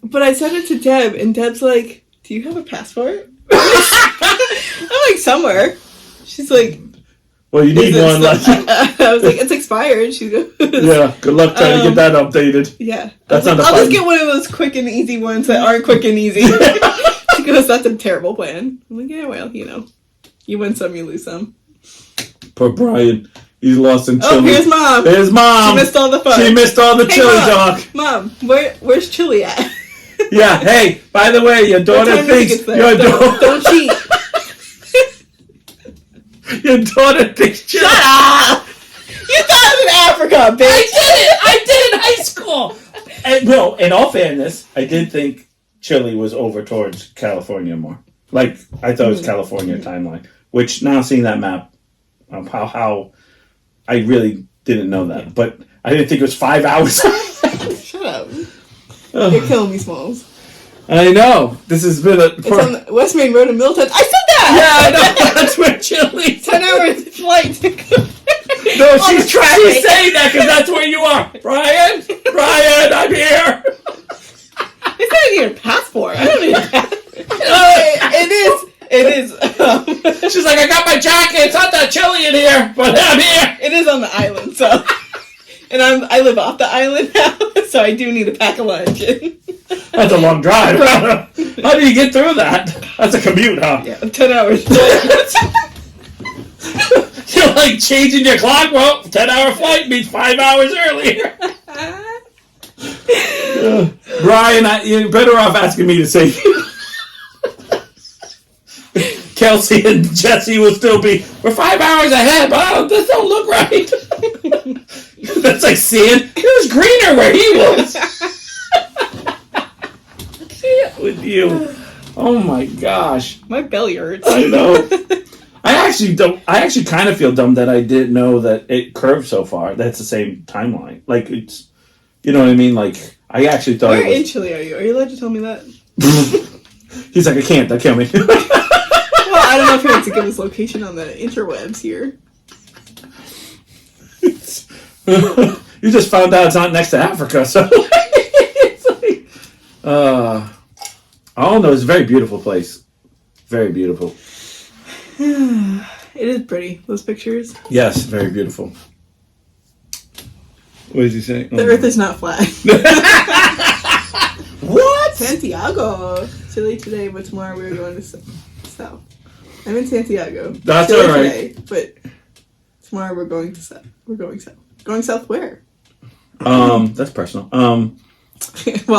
But I said it to Deb, and Deb's like, do you have a passport? I'm like, somewhere. She's like, well, you need one. I was like, it's expired. She goes, yeah, good luck trying to get that updated. Yeah. That's I'll not just get one of those quick and easy ones that aren't quick and easy. She goes, that's a terrible plan. I'm like, yeah, well, you win some, you lose some. Poor Brian. He's lost in Chile. Oh, here's Mom. There's Mom. She missed all the fun. She missed all the Chili talk. Mom, where's Chile at? Yeah, hey, by the way, your daughter thinks... Don't cheat. Your daughter thinks Chile... Shut up! You thought it was in Africa, bitch! I did in high school! And, no, in all fairness, I did think Chile was over towards California more. Like, I thought it was California timeline. Which, now seeing that map, how I really didn't know that. But I didn't think it was 5 hours. Shut up. You're killing me, Smalls. I know. This has been a... It's on the West Main Road in Milton. I said that! Yeah, I know. That's where Chile... 10 hours flight to go. No, she's saying that because that's where you are. Brian, I'm here. It's not even a passport. I don't need a passport. It is. She's like, I got my jacket. It's not that chilly in here, but I'm here. It is on the island, so... And I live off the island now, so I do need to pack a lunch. That's a long drive. How do you get through that? That's a commute, huh? Yeah, 10 hours. You're like changing your clock. Well, 10-hour flight means 5 hours earlier. Brian, you're better off asking me to save you. Kelsey and Jesse will still be, we're 5 hours ahead, but this don't look right. That's like seeing, it was greener where he was. With you. Oh my gosh. My belly hurts. I know. I actually kind of feel dumb that I didn't know that it curved so far. That's the same timeline. Like, it's, you know what I mean? Like, I actually thought Where in Chile are you? Are you allowed to tell me that? He's like, I can't. That kill me. Well, I don't know if he wants to give his location on the interwebs here. You just found out it's not next to Africa, so it's like, I don't know. It's a very beautiful place. Very beautiful. It is pretty, those pictures. Yes, very beautiful. What did you say? The Earth is not flat. What? Santiago, Chile today, but tomorrow we're going to south. I'm in Santiago. That's Chile all right. Today, but tomorrow we're going to south. We're going south. Going south where? That's personal. Well,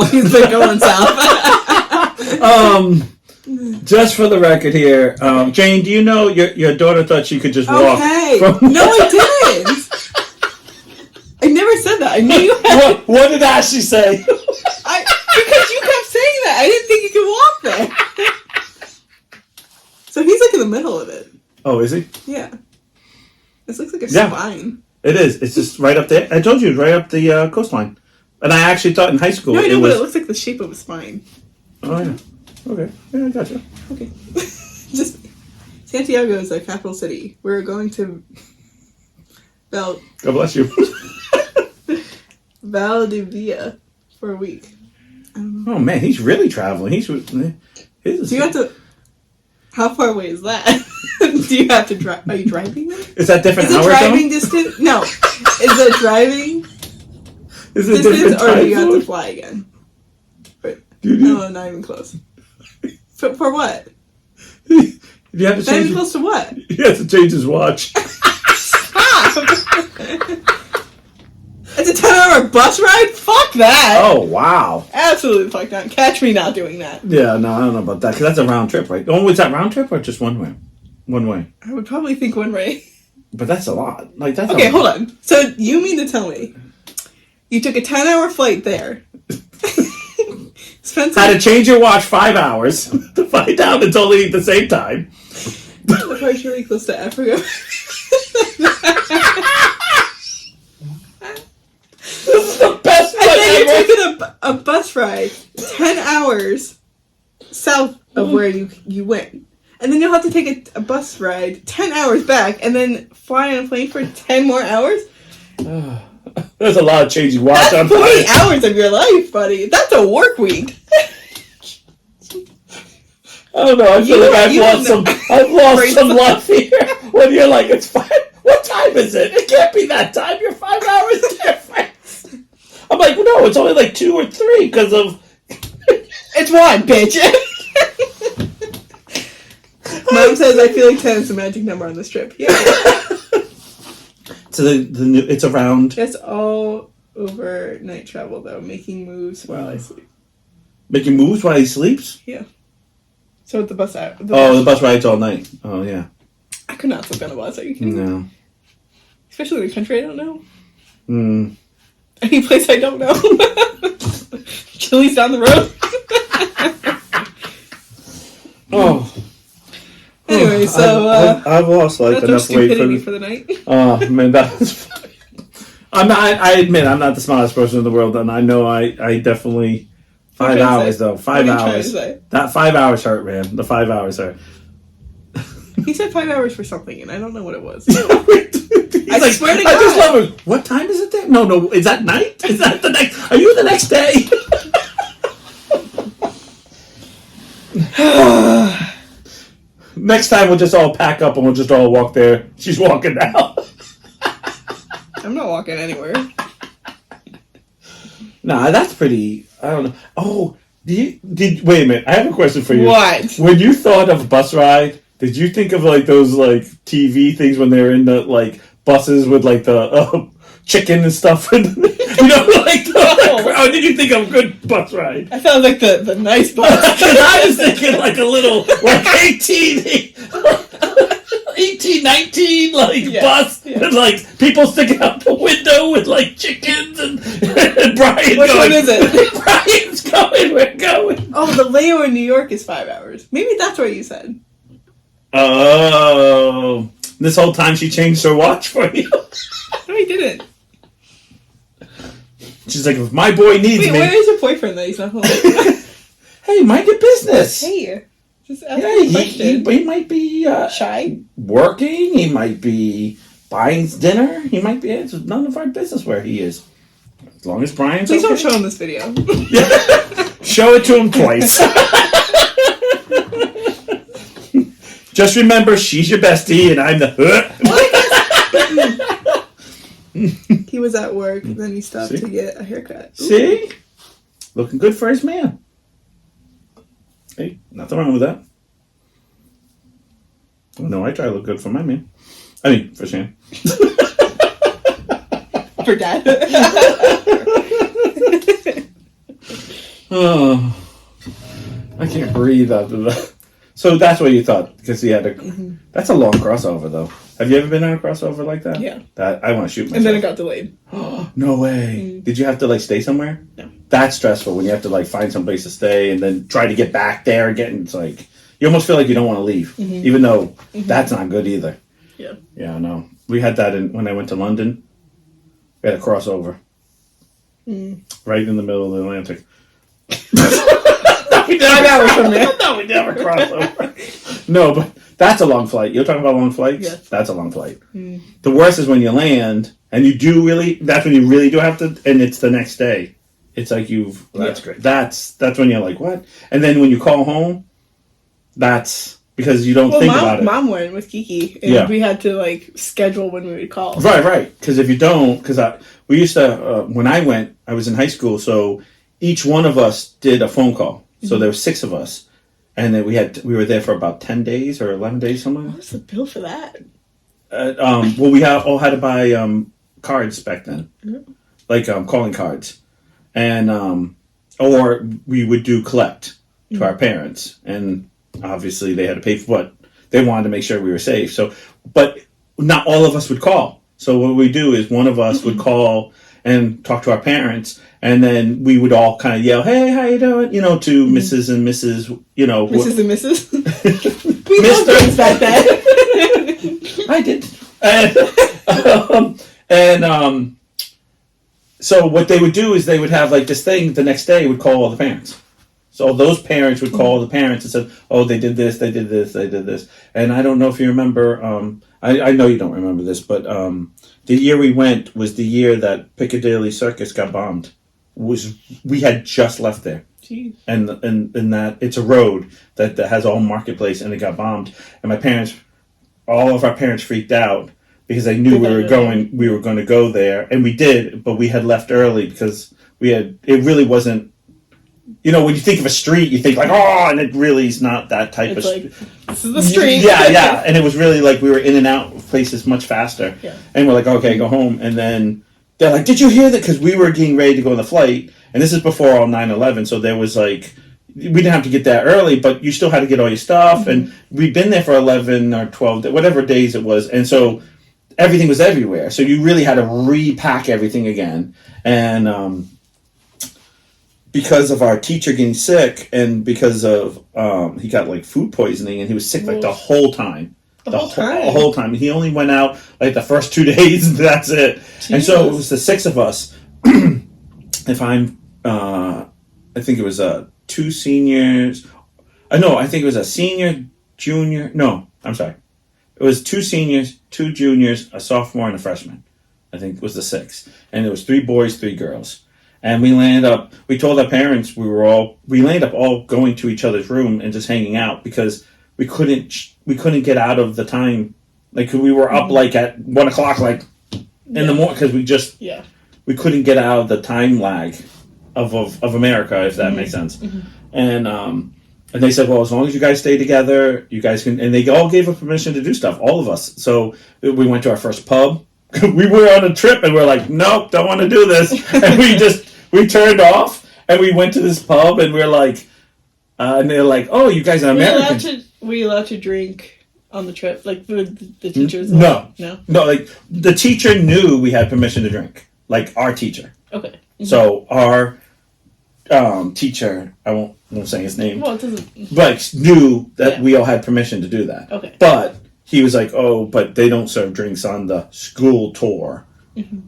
he's been going south. Just for the record here, Jane, do you know your daughter thought she could just walk? Okay. From No, I didn't. I never said that. I knew you had. What did Ashley say? Because you kept saying that. I didn't think you could walk there. So he's like in the middle of it. Oh, is he? Yeah. This looks like a spine. It is. It's just right up there. I told you, right up the coastline. And I actually thought in high school No, I know, but it looks like the shape of a spine. Oh, yeah. Okay. Yeah, I gotcha. Okay. Just Santiago is a capital city. We're going to God bless you. Valdivia for a week. Oh man, he's really traveling. Do you have to? How far away is that? Do you have to drive? Are you driving there? Is that different? Is it driving distance? No. Is it driving distance, or do you have to fly again? No, not even close. For what? You have to not even close to what? He has to change his watch. It's a 10-hour bus ride? Fuck that! Oh, wow. Absolutely fuck that. Catch me not doing that. Yeah, no, I don't know about that, because that's a round trip, right? Oh, was that round trip or just one way? One way. I would probably think one way. But that's a lot. Like that's okay, hold on. So you mean to tell me you took a 10-hour flight there? Had to change your watch 5 hours to find out it's only the same time. Partially close to Africa. This is the best one and then ever. you're taking a bus ride 10 hours south of where you went. And then you'll have to take a bus ride 10 hours back and then fly on a plane for 10 more hours? There's a lot of changing watch. That's 40 hours of your life, buddy. That's a work week. I don't know. I feel like I've lost some life here. When you're like, it's fine. What time is it? It can't be that time. You're 5 hours difference. I'm like, no, it's only like 2 or 3 because of. It's 1, bitch. Mom says I feel like 10 is the magic number on this trip. Yeah. So it's around. It's all overnight travel though, making moves while I sleep. Making moves while he sleeps? Yeah. So the bus out. The bus rides all night. Oh yeah. I could not sleep on a bus. Are you kidding? No. Especially in a country I don't know. Hmm. Any place I don't know. Chile's down the road. Oh. Anyway, so I've lost like enough weight for the night. Oh man, that's. I admit I'm not the smartest person in the world, and I know I definitely 5 hours though. 5 hours. That 5 hours hurt, man. The 5 hours hurt. He said 5 hours for something, and I don't know what it was. I swear to God. I just love it. What time is it there? No. Is that night? Is that the next? Are you the next day? Next time we'll just all pack up and we'll just all walk there. She's walking now. I'm not walking anywhere. Nah, that's pretty. I don't know. Oh, wait a minute. I have a question for you. What? When you thought of bus ride, did you think of like those like TV things when they're in the like buses with like the chicken and stuff? You know, like or did you think of a good bus ride? I thought like the nice bus. Because I was thinking like a little like 19, like bus with like people sticking out the window with like chickens and Brian Which going. one is it? Brian's going. We're going. Oh, the layover in New York is 5 hours. Maybe that's what you said. Oh, this whole time she changed her watch for you. No, he didn't. She's like, if my boy needs me. Wait, where is your boyfriend that he's not home? Hey, mind your business. Hey, just ask me a question. He might be shy, working. He might be buying dinner. He might be. It's none of our business where he is. As long as Brian's Please okay. don't show him this video. Show it to him twice. Just remember, she's your bestie, and I'm the. He was at work, and then he stopped to get a haircut. Ooh. See? Looking good for his man. Hey, nothing wrong with that. No, I try to look good for my man. I mean, for Shane. For Dad. Oh, I can't breathe after that. So that's what you thought, because he had a. That's a long crossover, though. Have you ever been on a crossover like that? Yeah. That I want to shoot myself. And then it got delayed. No way. Did you have to like stay somewhere? No. That's stressful when you have to like find some place to stay and then try to get back there again. It's like you almost feel like you don't want to leave, even though that's not good either. Yeah. Yeah, I know. We had that when I went to London. We had a crossover right in the middle of the Atlantic. I got it from there. No, we never crossed over. No, but that's a long flight. You're talking about long flights? Yeah. That's a long flight. The worst is when you land and you do really, that's when you really do have to, and it's the next day. It's like that's great. That's when you're like, what? And then when you call home, that's because you don't think about it. Mom went with Kiki, and we had to like schedule when we would call. Right. Because if you don't, we used to, when I went, I was in high school, so each one of us did a phone call. So there were 6 of us, and then we were there for about 10 days or 11 days, something. What was the bill for that? Well, we all had to buy cards back then, like calling cards, and or we would do collect to our parents, and obviously they had to pay for what they wanted to make sure we were safe. So, but not all of us would call. So what we do is one of us would call and talk to our parents, and then we would all kind of yell, "Hey, how you doing?" You know, to Mrs. and Mrs. You know, Mrs. and Mrs. We Mr. loved things back then. I did, and so what they would do is they would have like this thing the next day would call all the parents. So those parents would call the parents and said, "Oh, they did this, they did this, they did this." And I don't know if you remember. I know you don't remember this, but the year we went was the year that Piccadilly Circus got bombed. We had just left there. Jeez. And that it's a road that has all marketplace, and it got bombed. And all of our parents freaked out because they knew we were going to go there, and we did, but we had left early because it really wasn't. You know, when you think of a street, you think like, oh, and it really is not that type of street. This is the street. Yeah. And it was really like we were in and out of places much faster. Yeah. And we're like, okay, go home. And then they're like, did you hear that? Because we were getting ready to go on the flight. And this is before all 9/11. So there was like, we didn't have to get there early, but you still had to get all your stuff. And we'd been there for 11 or 12, whatever days it was. And so everything was everywhere. So you really had to repack everything again. And, because of our teacher getting sick, and because of he got like food poisoning, and he was sick like the whole time. The whole time. He only went out like the first 2 days, and that's it. Jeez. And so it was the 6 of us. I think it was 2 seniors. No, I think it was a senior, junior. No, I'm sorry. It was 2 seniors, 2 juniors, a sophomore, and a freshman. I think it was the 6. And it was 3 boys, 3 girls. And we told our parents we landed up all going to each other's room and just hanging out because we couldn't get out of the time. Like we were up like at 1 o'clock, like in the morning, because we couldn't get out of the time lag of America, if that makes sense. And they said, well, as long as you guys stay together, you guys can, and they all gave us permission to do stuff, all of us. So we went to our first pub. We were on a trip and we're like, nope, don't want to do this. And we turned off and we went to this pub and we're like, and they're like, oh, you guys are American. Were you allowed to drink on the trip? Like the teachers? No. Like the teacher knew we had permission to drink. Like our teacher. Okay. Mm-hmm. So our teacher, I won't say his name. Well, it doesn't. But knew that we all had permission to do that. Okay. But he was like, oh, but they don't serve drinks on the school tour.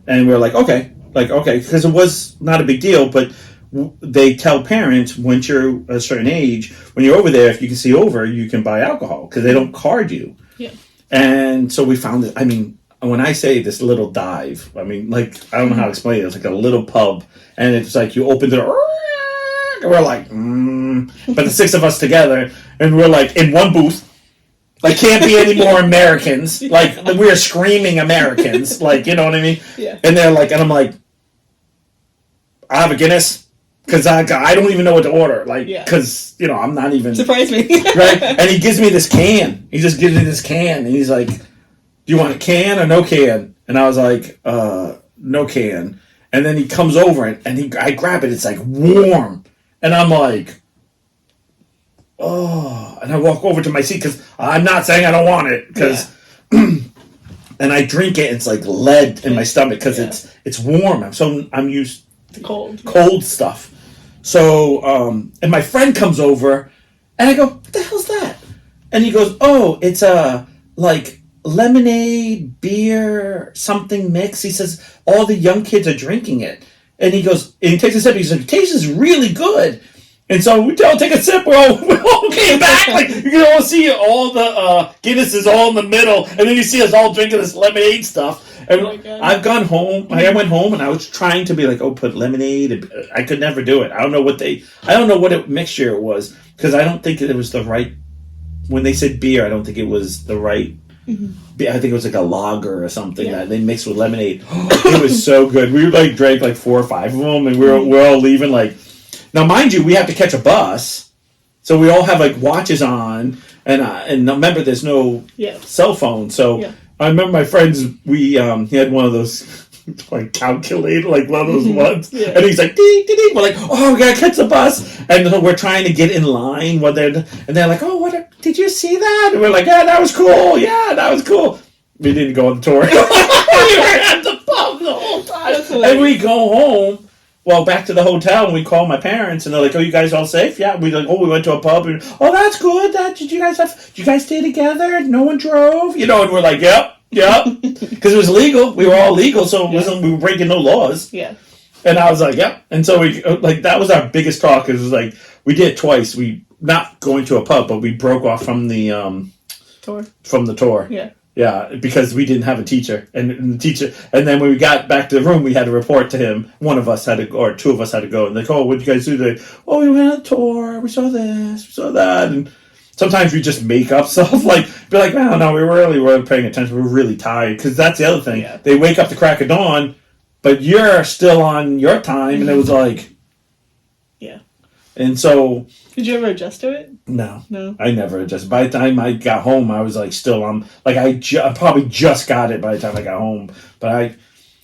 And we're like, okay, because it was not a big deal, but they tell parents once you're a certain age, when you're over there, if you can see over, you can buy alcohol because they don't card you. Yeah. And so we found it. I mean, when I say this little dive, I mean, like, I don't know how to explain it. It's like a little pub, and it's like you open the door, and we're like, but the 6 of us together, and we're like in one booth. Like, can't be any more Americans. Like, we're screaming Americans. Like, you know what I mean? Yeah. And they're like, and I'm like, I have a Guinness. Because I don't even know what to order. Like, because, you know, I'm not even. Surprise me. Right? And he gives me this can. He just gives me this can. And he's like, do you want a can or no can? And I was like, no can. And then he comes over and I grab it. It's like warm. And I'm like, oh, and I walk over to my seat because I'm not saying I don't want it because, and I drink it. And it's like lead in my stomach because it's warm. I'm used to cold stuff. So and my friend comes over, and I go, "What the hell's that?" And he goes, "Oh, it's a like lemonade beer something mix." He says all the young kids are drinking it, and he goes, and he takes a sip. He says, "It tastes really good." And so we all take a sip. We all came back. Like you can all see all the Guinness is all in the middle, and then you see us all drinking this lemonade stuff. And I've gone home. I went home and I was trying to be like, oh, put lemonade. And I could never do it. I don't know what mixture it was because I don't think it was the right. When they said beer, I don't think it was the right. Mm-hmm. I think it was like a lager or something that they mixed with lemonade. It was so good. We like drank like 4 or 5 of them, and we're all leaving like. Now, mind you, we have to catch a bus, so we all have like watches on, and remember, there's no cell phone. So I remember my friends. He had one of those like calculator, like one of those ones, and he's like, dee, dee, dee. We're like, oh, we gotta catch the bus, and we're trying to get in line. And they're like, oh, did you see that? And we're like, yeah, that was cool. Yeah, that was cool. We didn't go on the tour. We were at the pub the whole time, and we go home. Well, back to the hotel, and we call my parents, and they're like, "Oh, you guys all safe?" Yeah, we we went to a pub, and that's good. Did you guys stay together? No one drove, and we're like, "Yep," because it was legal. We were all legal, so it wasn't. We were breaking no laws. Yeah. And I was like, "Yep." And so we that was our biggest talk. It was like we did it twice. We not going to a pub, but we broke off from the tour. From the tour. Yeah. Yeah, because we didn't have a teacher, and the teacher, and then when we got back to the room, we had to report to him. One of us had to, or 2 of us had to go, and they go, "Oh, what did you guys do today?" "Oh, we went on a tour. We saw this, we saw that," and sometimes we just make up stuff, like be like, "Oh no, we really weren't paying attention. We were really tired." Because that's the other thing. Yeah. They wake up the crack of dawn, but you're still on your time, and it was like, and so. Did you ever adjust to it? No. I never adjusted. By the time I got home, I was like still on. Like I probably just got it by the time I got home. But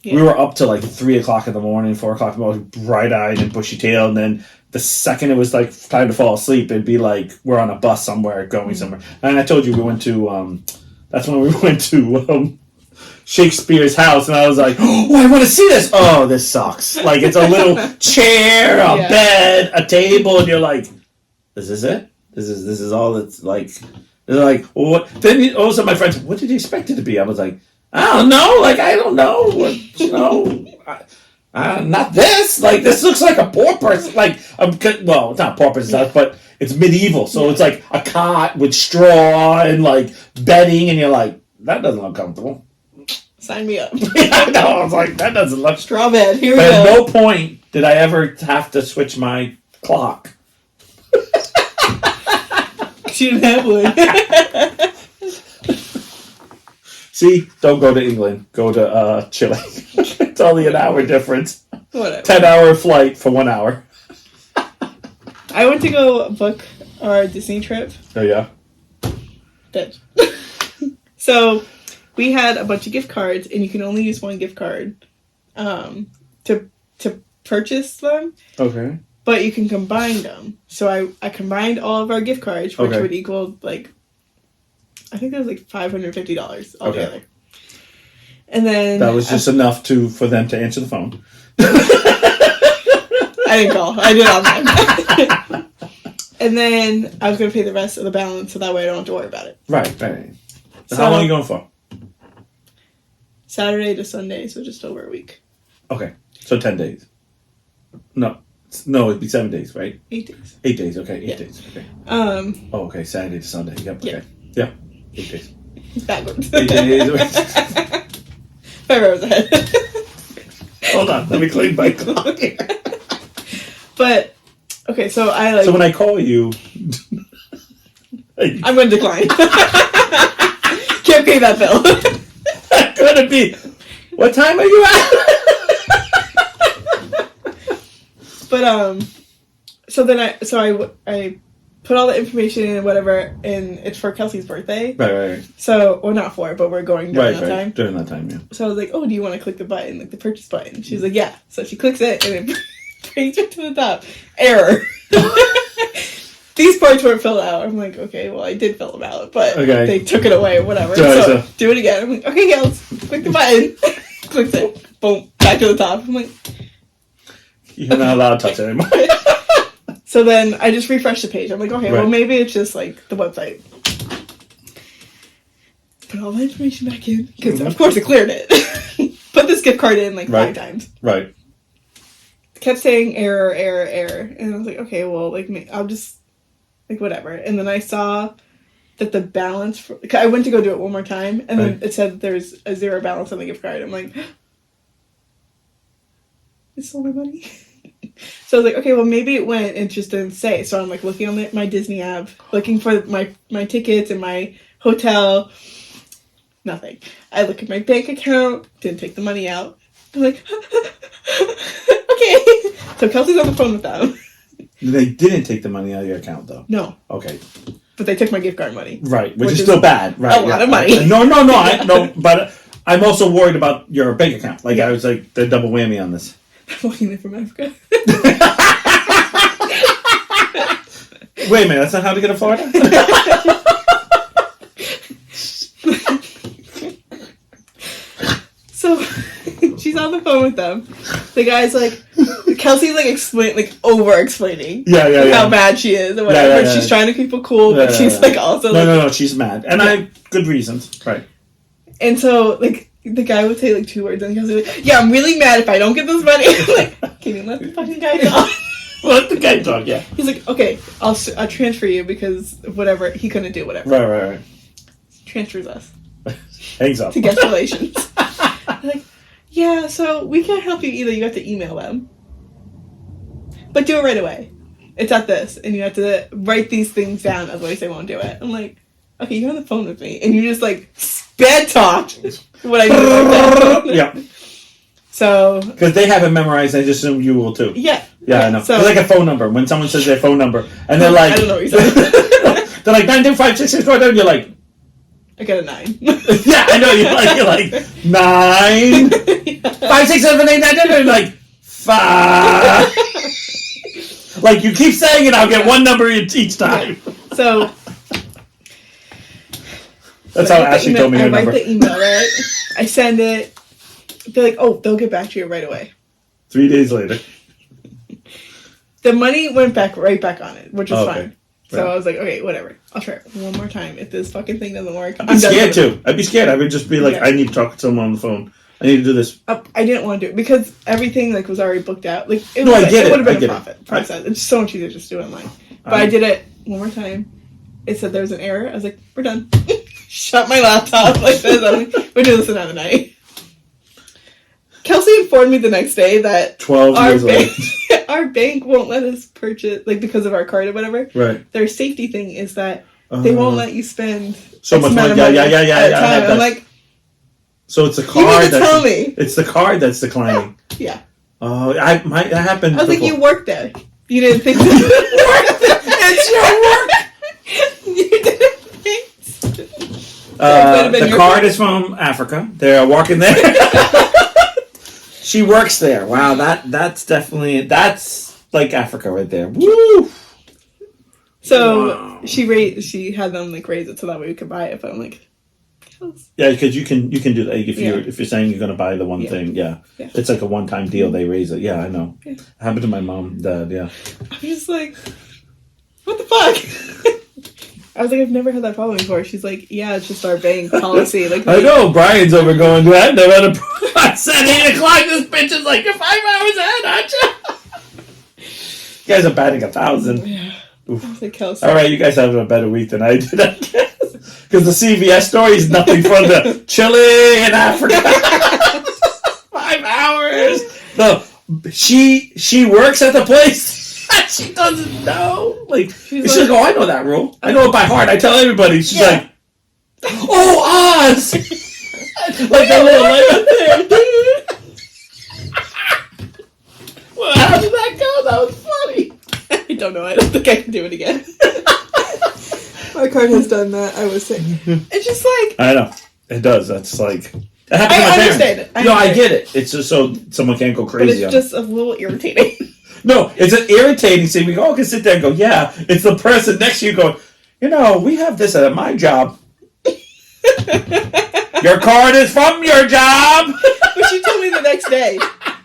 we were up to like 3 o'clock in the morning, 4 o'clock in the morning, bright eyed and bushy tailed. And then the second it was like time to fall asleep, it'd be like we're on a bus somewhere going somewhere. And I told you we went to. That's when we went to. Shakespeare's house, and I was like, "Oh, I want to see this." Oh, this sucks. Like it's a little chair, a bed, a table, and you're like. This is it. This is all that's like. They're like, well, what? Then all of a sudden, my friends, what did you expect it to be? I was like, I don't know. Like I don't know. Not this. Like this looks like a poor person. Like well, it's not poor person stuff, but it's medieval. So it's like a cot with straw and like bedding, and you're like, that doesn't look comfortable. Sign me up. I know. I was like, that doesn't look straw bed. Here we go. At no point did I ever have to switch my clock. She didn't have one. See, don't go to England. Go to Chile. It's only an hour difference. Whatever. 10-hour flight for 1 hour. I went to go book our Disney trip. Oh yeah. Dead. So we had a bunch of gift cards, and you can only use one gift card to purchase them. Okay. But you can combine them. So I combined all of our gift cards, which would equal, like, I think that was like $550 altogether. Okay. And then... That was just enough for them to answer the phone. I didn't call. I did online. And then I was going to pay the rest of the balance, so that way I don't have to worry about it. Right. So how long are you going for? Saturday to Sunday, so just over a week. Okay. So 10 days. No, it'd be 7 days, right? 8 days. 8 days, okay. 8 days, okay. Okay, Saturday to Sunday. Yep, okay. Yeah. 8 days. Backwards. 8 days. 5 hours ahead. Hold on, let me clean my clock. But, okay, so I like... So when I call you... I'm going to decline. Can't pay that bill. That's going to be... What time are you at? But so then I put all the information in and whatever, and it's for Kelsey's birthday. Right. So, well, not for, but we're going during that time. During that time, yeah. So I was like, "Oh, do you want to click the button, like the purchase button?" She's like, "Yeah." So she clicks it, and it brings her to the top. Error. these parts weren't filled out. I'm like, okay, well, I did fill them out, but Okay. they took it away, whatever. Right, so do it again. I'm like, okay, yeah, let's click the button. Clicked it. Boom. Back to the top. I'm like, You're not allowed to touch it anymore. so then I just refreshed the page. I'm like, okay, well, Right. maybe it's just like the website. Put all the information back in because, of course, it cleared it. Put this gift card in like 5 times. Right. Kept saying error, and I was like, okay, well, like I'll just like whatever. And then I saw that the balance for, I went to go do it one more time, and then it said there's a 0 balance on the gift card. I'm like, it's all my money. So I was like, okay, well, maybe it went and just didn't say. So I'm like looking on my Disney app, looking for my tickets and my hotel. Nothing. I look at my bank account, didn't take the money out. I'm like, okay. So Kelsey's on the phone with them. They didn't take the money out of your account, though. No. Okay. But they took my gift card money. Right, which is still bad. Right. A lot of money. No, but I'm also worried about your bank account. Like, I was like, the double whammy on this. I'm walking in from Africa. Wait a minute, that's not how to get to Florida? So she's on the phone with them. The guy's like, Kelsey's like over explaining how bad she is or whatever. Yeah. She's trying to keep it cool, but she's like also No, she's mad. And I have good reasons. Right. And so like the guy would say like 2 words and Kelsey's like, yeah, I'm really mad if I don't get this money. I'm like, can you let the fucking guy talk? Let the guy talk, yeah. He's like, okay, I'll transfer you because whatever, he couldn't do whatever. Right. Transfers us. Hangs up. To guest relations. Like, yeah, so we can't help you either. You have to email them. But do it right away. It's at this. And you have to write these things down, otherwise they won't do it. I'm like, okay, you're on the phone with me. And you just like sped talk what I do. Yeah. So. Because they have it memorized, I just assume you will too. Yeah. Yeah, I know. So, it's like a phone number. When someone says their phone number, and they're like, I don't know what you said. they're like 9256647. You're like, I got a 9. yeah, I know. You're like 9 5 6 7 8 9 10. You're like 5. Like you keep saying it, I'll get one number each time. So that's how Ashley told me her number. I write the email, right? I send it. They're like, oh, they'll get back to you right away. 3 days later. The money went right back on it, which is fine. So right. I was like, okay, whatever. I'll try it one more time. If this fucking thing doesn't work, I'd be scared too. I'd be scared. I would just be like, I need to talk to someone on the phone. I need to do this. I didn't want to do it because everything like was already booked out. Like it I get it. It would have been a profit process. It's so much easier just to do it online. But I did it one more time. It said there was an error. I was like, we're done. Shut my laptop like this. I'm like, we'll do this another night. Kelsey informed me the next day that 12 years later. Our bank won't let us purchase, like, because of our card or whatever. Right. Their safety thing is that they won't let you spend so much money. Yeah. I'm like, so it's the card. You need to tell me. It's the card that's declining. Yeah. Oh, that happened. I was before. like, you worked there. You didn't think that. It's your work. You didn't think. The card is from Africa. They're walking there. She works there. Wow, that's like Africa right there. Woo! So wow. she had them like raise it so that way we could buy it. But I'm like, yeah, because you can do that if you're saying you're gonna buy the one thing. Yeah, it's like a one-time deal. They raise it. Yeah, I know. Yeah. It happened to my mom, dad. Yeah. I'm just like, what the fuck? I was like, I've never had that problem before. She's like, yeah, it's just our bank policy. Like, I know Brian's over going. Do I never had a? I said 8 o'clock. This bitch is like, you're 5 hours ahead, aren't you? You guys are batting 1,000. Yeah. I was like, Kelsey. All right, you guys have a better week than I did, I guess. Because the CVS story is nothing from the Chile in Africa. 5 hours. No, she works at the place. She doesn't know. Like she's like, oh, I know that rule. I know it by heart. I tell everybody. She's like, oh, Oz. Like that little light up there. Well, how did that go? That was funny. I don't know. I don't think I can do it again. My card has done that. I was saying, it's just like I know it does. That's like it happens to my understand parents. it. I get it. It's just so someone can't go crazy. But it's just a little irritating. No, it's an irritating scene. We all can sit there and go, yeah. It's the person next to you going, we have this at my job. Your card is from your job. But she told me the next day.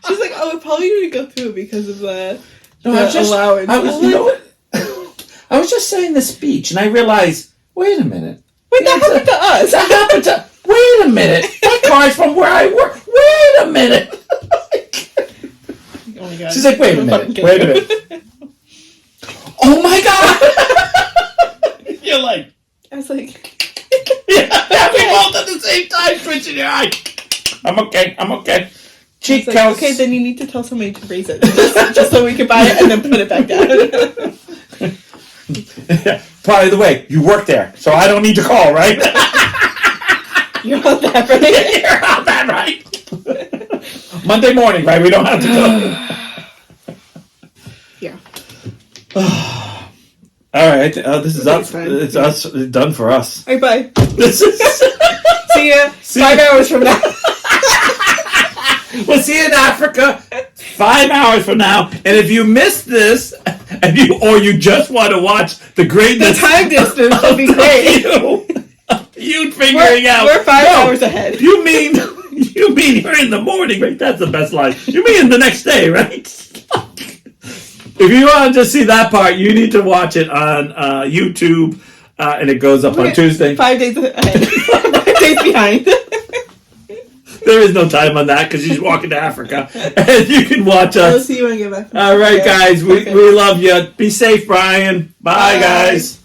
She's like, oh, it probably didn't go through because of the allowance. I was just saying the speech, and I realized, wait a minute. Wait, that happened to us. That happened to... Wait a minute. That card's from where I work. Wait a minute. Oh my God. She's like, wait a minute. Oh my God. You're like... I was like... yeah, we both at the same time twitching your eye. I'm okay. Cheek counts. Okay, then you need to tell somebody to raise it. Just so we can buy it and then put it back down. By the way, you work there, so I don't need to call, right? You're on that, right? You're on that, right? Monday morning, right? We don't have to go. Yeah. All right, this is us. It's us. It's done for us. All right, bye. This is. See ya. 5 hours from now. We'll see you in Africa 5 hours from now. And if you missed this, and you just want to watch the greatness, the time distance will be great. You figuring out. We're 5 hours ahead. You mean you're in the morning, right? That's the best line. You mean the next day, right? If you want to see that part, you need to watch it on YouTube, and it goes up on Tuesday. 5 days ahead. 5 days behind. There is no time on that because she's walking to Africa, and you can watch us. I'll see you when I get back. All right, guys, we love you. Be safe, Brian. Bye, guys.